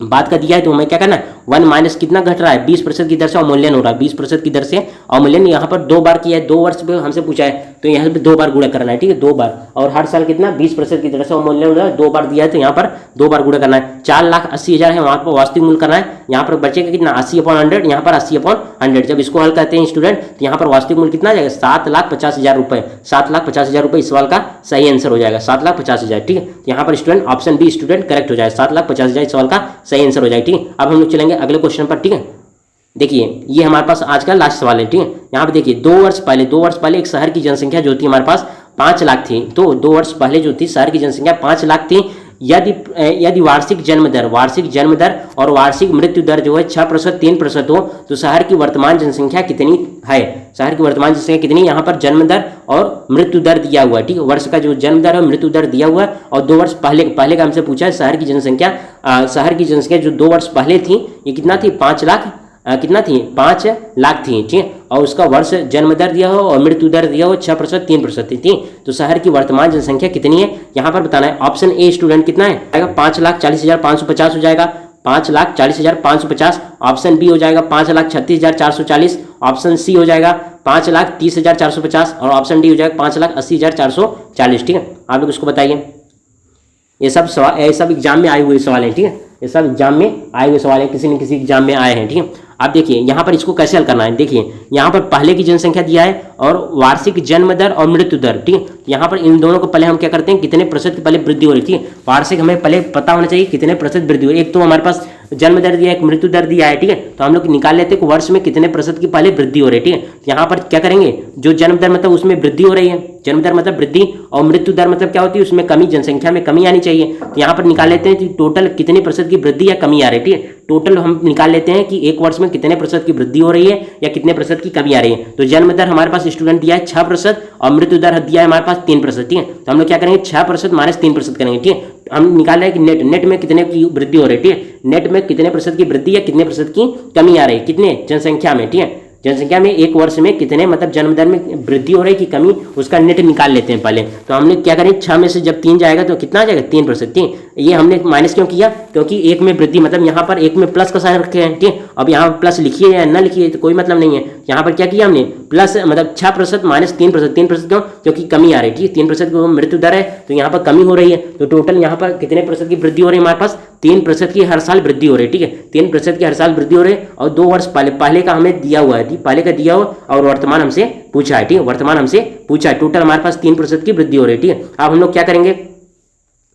बाद का दिया है तो हमें क्या करना है 1 माइनस कितना घट रहा है 20% की दर से अवमूल्यन हो रहा है, 20% की दर से अवमूल्यन यहाँ पर 2 बार किया है, 2 वर्ष पे हमसे पूछा है तो यहाँ पे 2 बार गुणा करना है, ठीक है 2 बार। और हर साल कितना 20% की दर से अवमूल्यन हो रहा है, 2 बार दिया है तो यहाँ पर 2 बार गुणा करना है। 4,80,000 है वहाँ पर वास्तविक मूल्य करना है, यहाँ पर बचेगा कितना 80/100, यहाँ पर 80/100। जब इसको हल करते हैं स्टूडेंट तो यहाँ पर वास्तविक मूल्य कितना आ जाएगा 7,50,000 रुपये, 7,50,000 रुपये इस सवाल का सही आंसर हो जाएगा 7,50,000, ठीक है। यहाँ पर student option B student correct हो जाएगा 7,50,000 इस सवाल का सही आंसर हो जाएगा, ठीक है। अब हम लोग चलेंगे अगले क्वेश्चन पर, ठीक है। देखिए ये हमारे पास आज का लास्ट सवाल है, ठीक है। यहाँ पे देखिए 2 वर्ष पहले एक शहर की जनसंख्या जो थी हमारे पास 5 लाख थी, तो 2 वर्ष पहले जो थी शहर की जनसंख्या 5 लाख थी। यदि वार्षिक जन्म दर और वार्षिक मृत्यु दर जो है 6% 3% हो तो शहर की वर्तमान जनसंख्या कितनी है, शहर की वर्तमान जनसंख्या कितनी, यहाँ पर जन्म दर और मृत्यु दर दिया हुआ है, ठीक है। वर्ष का जो जन्म दर और मृत्यु दर दिया हुआ है और 2 वर्ष पहले का हमसे पूछा है शहर की जनसंख्या जो 2 वर्ष पहले थी ये कितना थी 5 लाख थी, ठीक है। और उसका वर्ष जन्म दर दिया हो और मृत्यु दर दिया हो 6% 3% थी, ठीक। तो शहर की वर्तमान जनसंख्या कितनी है यहाँ पर बताना है। ऑप्शन ए स्टूडेंट कितना है 5,40,550 हो जाएगा, 5,40,550। ऑप्शन बी हो जाएगा 5,36,440। ऑप्शन सी हो जाएगा 5,30,450 और ऑप्शन डी हो जाएगा 5,80,440। ठीक है, आप लोग इसको बताइए। ये सब सवाल, ये सब एग्जाम में आए हुए सवाल हैं। ठीक है, ये सब एग्जाम में आए हुए सवाल हैं, किसी न किसी एग्जाम में आए हैं। ठीक है, आप देखिए यहाँ पर इसको कैसे हल करना है। देखिए यहाँ पर पहले की जनसंख्या दिया है और वार्षिक जन्म दर और मृत्यु दर। ठीक है, यहाँ पर इन दोनों को पहले हम क्या करते हैं, कितने प्रतिशत की पहले वृद्धि हो रही थी। वार्षिक हमें पहले पता होना चाहिए कितने प्रतिशत वृद्धि हो रही है। एक तो हमारे पास जन्म दर दिया है, एक मृत्यु दर दिया है। ठीक है, तो हम लोग निकाल लेते हैं कि वर्ष में कितने प्रतिशत की पहले वृद्धि हो रही है। ठीक है, यहाँ पर क्या करेंगे, जो जन्म दर मतलब उसमें वृद्धि हो रही है, जन्म दर मतलब वृद्धि, और मृत्यु दर मतलब क्या होती है, उसमें कमी, जनसंख्या में कमी आनी चाहिए। तो यहाँ पर निकाल लेते हैं कि टोटल कितने प्रतिशत की वृद्धि या कमी आ रही है। ठीक है, टोटल हम निकाल लेते हैं कि एक वर्ष में कितने प्रतिशत की वृद्धि हो रही है या कितने प्रतिशत की कमी आ रही है। तो जन्म दर हमारे पास स्टूडेंट दिया है 6% और मृत्यु दर दिया है हमारे पास 3%। ठीक है, तो हम लोग क्या करेंगे, 6% माइनस 3% करेंगे। ठीक है, हम निकाल रहे हैं कि नेट में कितने की वृद्धि हो रही है। ठीक है, नेट में कितने प्रतिशत की वृद्धि या कितने प्रतिशत की कमी आ रही है, कितने जनसंख्या में। ठीक है, जनसंख्या में एक वर्ष में कितने मतलब जन्म दर में वृद्धि हो रही है कि कमी, उसका नेट निकाल लेते हैं पहले। तो हमने क्या करें, 6 में से जब 3 जाएगा तो कितना आ जाएगा, 3%। ठीक, ये हमने माइनस क्यों किया, क्योंकि एक में वृद्धि मतलब यहाँ पर एक में प्लस का साइन रखे हैं। ठीक, अब यहाँ प्लस लिखिए या ना लिखिए तो कोई मतलब नहीं है। यहाँ पर क्या किया हमने, प्लस मतलब 6% माइनस 3%। 3% क्यों, क्योंकि कमी आ रही है। ठीक, 3% की मृत्यु दर है तो यहाँ पर कमी हो रही है। तो टोटल यहाँ पर कितने प्रतिशत की वृद्धि हो रही है, हमारे पास 3% की हर साल वृद्धि हो रही है। ठीक है, 3% की हर साल वृद्धि हो रही है और 2 वर्ष पहले का हमें दिया हुआ है, पहले का दिया हुआ और वर्तमान हमसे पूछा है। ठीक है, वर्तमान हमसे पूछा है, टोटल हमारे पास 3% की वृद्धि हो रही है। ठीक है, अब हम लोग क्या करेंगे,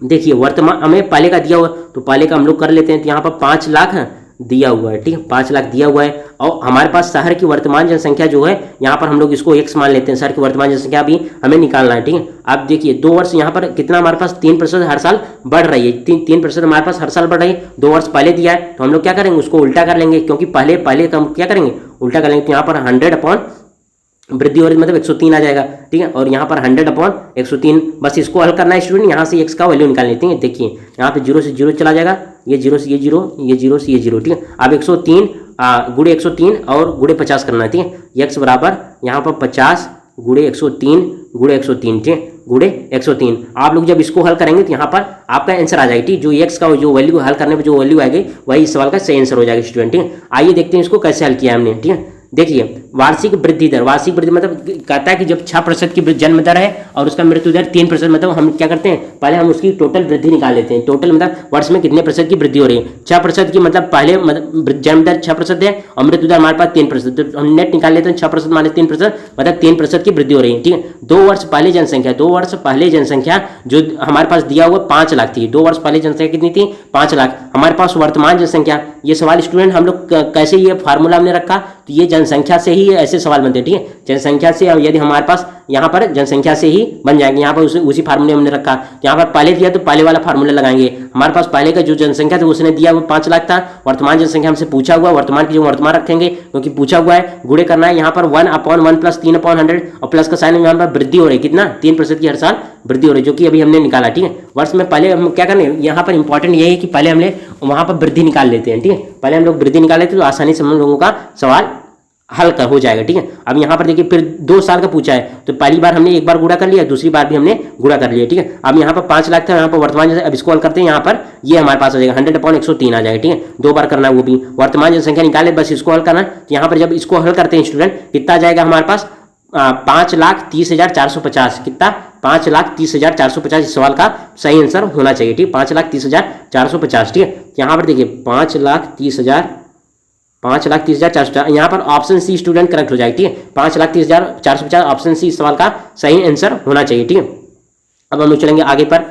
देखिए वर्तमान हमें पहले का दिया हुआ तो पहले का हम लोग कर लेते हैं। तो यहाँ पर 5 लाख दिया हुआ है। ठीक है, 5 लाख दिया हुआ है और हमारे पास शहर की वर्तमान जनसंख्या जो है, यहाँ पर हम लोग इसको x मान लेते हैं। शहर की वर्तमान जनसंख्या भी हमें निकालना है। ठीक है, आप देखिए 2 वर्ष यहाँ पर कितना हमारे पास 3% हर साल बढ़ रही है। 3% हमारे पास हर साल बढ़ रही है। 2 वर्ष पहले दिया है तो हम लोग क्या करेंगे, उसको उल्टा कर लेंगे, क्योंकि पहले का हम क्या करेंगे, उल्टा कर लेंगे। तो यहाँ पर 100 अपॉन वृद्धि हो रही मतलब 103 आ जाएगा। ठीक है, और यहाँ पर 100 अपॉन 103, बस इसको हल करना है स्टूडेंट। यहाँ से x का वैल्यू निकाल लेते हैं। देखिए यहाँ पे 0 से 0 चला जाएगा, ये 0 से ये 0, ये 0 से ये 0। ठीक है, अब 103 गुणे 103 और गुणे 50 करना है। ठीक है, x बराबर यहाँ पर 50 गुणे 103 गुणे 103। ठीक है, गुणे 103। आप लोग जब इसको हल करेंगे तो यहाँ पर आपका आंसर आ जाएगा। ठीक, जो x का जो वैल्यू हल करने पर जो वैल्यू आएगी वही इस सवाल का सही आंसर हो जाएगा स्टूडेंट। ठीक है, आइए देखते हैं इसको कैसे हल किया हमने। ठीक है, देखिए वार्षिक वृद्धि दर, वार्षिक वृद्धि मतलब कहता है कि जब 6% की जन्म दर है और उसका मृत्यु दर 3%, मतलब हम क्या करते हैं, पहले हम उसकी टोटल वृद्धि निकाल लेते हैं। टोटल मतलब वर्ष में कितने प्रतिशत की वृद्धि हो रही है। 6% की मतलब पहले मतलब जन्म दर 6% है और मृत्यु दर हमारे पास 3%, तो हम नेट निकाल लेते हैं। 6% माइनस 3% मतलब 3% की वृद्धि हो रही है। ठीक है, 2 वर्ष पहले जनसंख्या जो हमारे पास दिया हुआ 5 लाख थी। 2 वर्ष पहले जनसंख्या कितनी थी, 5 लाख। हमारे पास वर्तमान जनसंख्या, ये सवाल स्टूडेंट हम लोग कैसे ये फार्मूला हमने रखा, तो ये जनसंख्या से ही ऐसे सवाल बनते हैं। ठीक है, जनसंख्या से, यदि हमारे पास यहाँ पर जनसंख्या से ही बन जाएंगे। यहाँ पर उसी फार्मूले हमने रखा, यहाँ पर पहले दिया तो पहले वाला फार्मूला लगाएंगे। हमारे पास पहले का जो जनसंख्या था उसने दिया वो 5 लाख था। वर्तमान जनसंख्या हमसे पूछा हुआ, वर्तमान की जो वर्तमान रखेंगे क्योंकि पूछा हुआ है, गुणे करना है। यहाँ पर 1/1 प्लस 3/100 और प्लस का साइन यहाँ पर वृद्धि हो रही है, कितना 3% की हर साल वृद्धि हो रही है, जो कि अभी हमने निकाला। ठीक है, वर्ष में पहले हम क्या करने, यहाँ पर इंपॉर्टेंट ये है कि पहले हमने वहाँ पर वृद्धि निकाल लेते हैं। ठीक है, पहले हम लोग वृद्धि निकाल लेते हैं तो आसानी से हम लोगों का सवाल हल का हो जाएगा। ठीक है, अब यहाँ पर देखिए फिर 2 साल का पूछा है तो पहली बार हमने एक बार गुणा कर लिया, दूसरी बार भी हमने गुणा कर लिया। ठीक है, अब यहाँ पर 5 लाख था, यहाँ पर वर्तमान जनसंख्या, अब इसको हल करते हैं। यहाँ पर ये हमारे पास आ जाएगा 100/103 आ जाएगा। ठीक है, 2 बार करना है वो भी, वर्तमान जनसंख्या निकाले, बस इसको हल करना है। तो यहाँ पर जब इसको हल करते हैं स्टूडेंट, कितना आ जाएगा हमारे पास 5,30,450। कितना, 5,30,450 इस सवाल का सही आंसर होना चाहिए। ठीक, 5,30,450। ठीक है, यहाँ पर देखिए 5,30,450, यहाँ पर ऑप्शन सी स्टूडेंट करेक्ट हो जाएगा। ठीक है, 5,30,450 ऑप्शन सी इस सवाल का सही आंसर होना चाहिए। ठीक है, अब हम लोग चलेंगे आगे पर।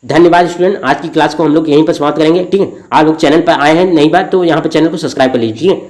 धन्यवाद स्टूडेंट, आज की क्लास को हम लोग यहीं पर समाप्त करेंगे। ठीक है, आप लोग चैनल पर आए हैं नई बात तो यहाँ पर चैनल को सब्सक्राइब कर लीजिए।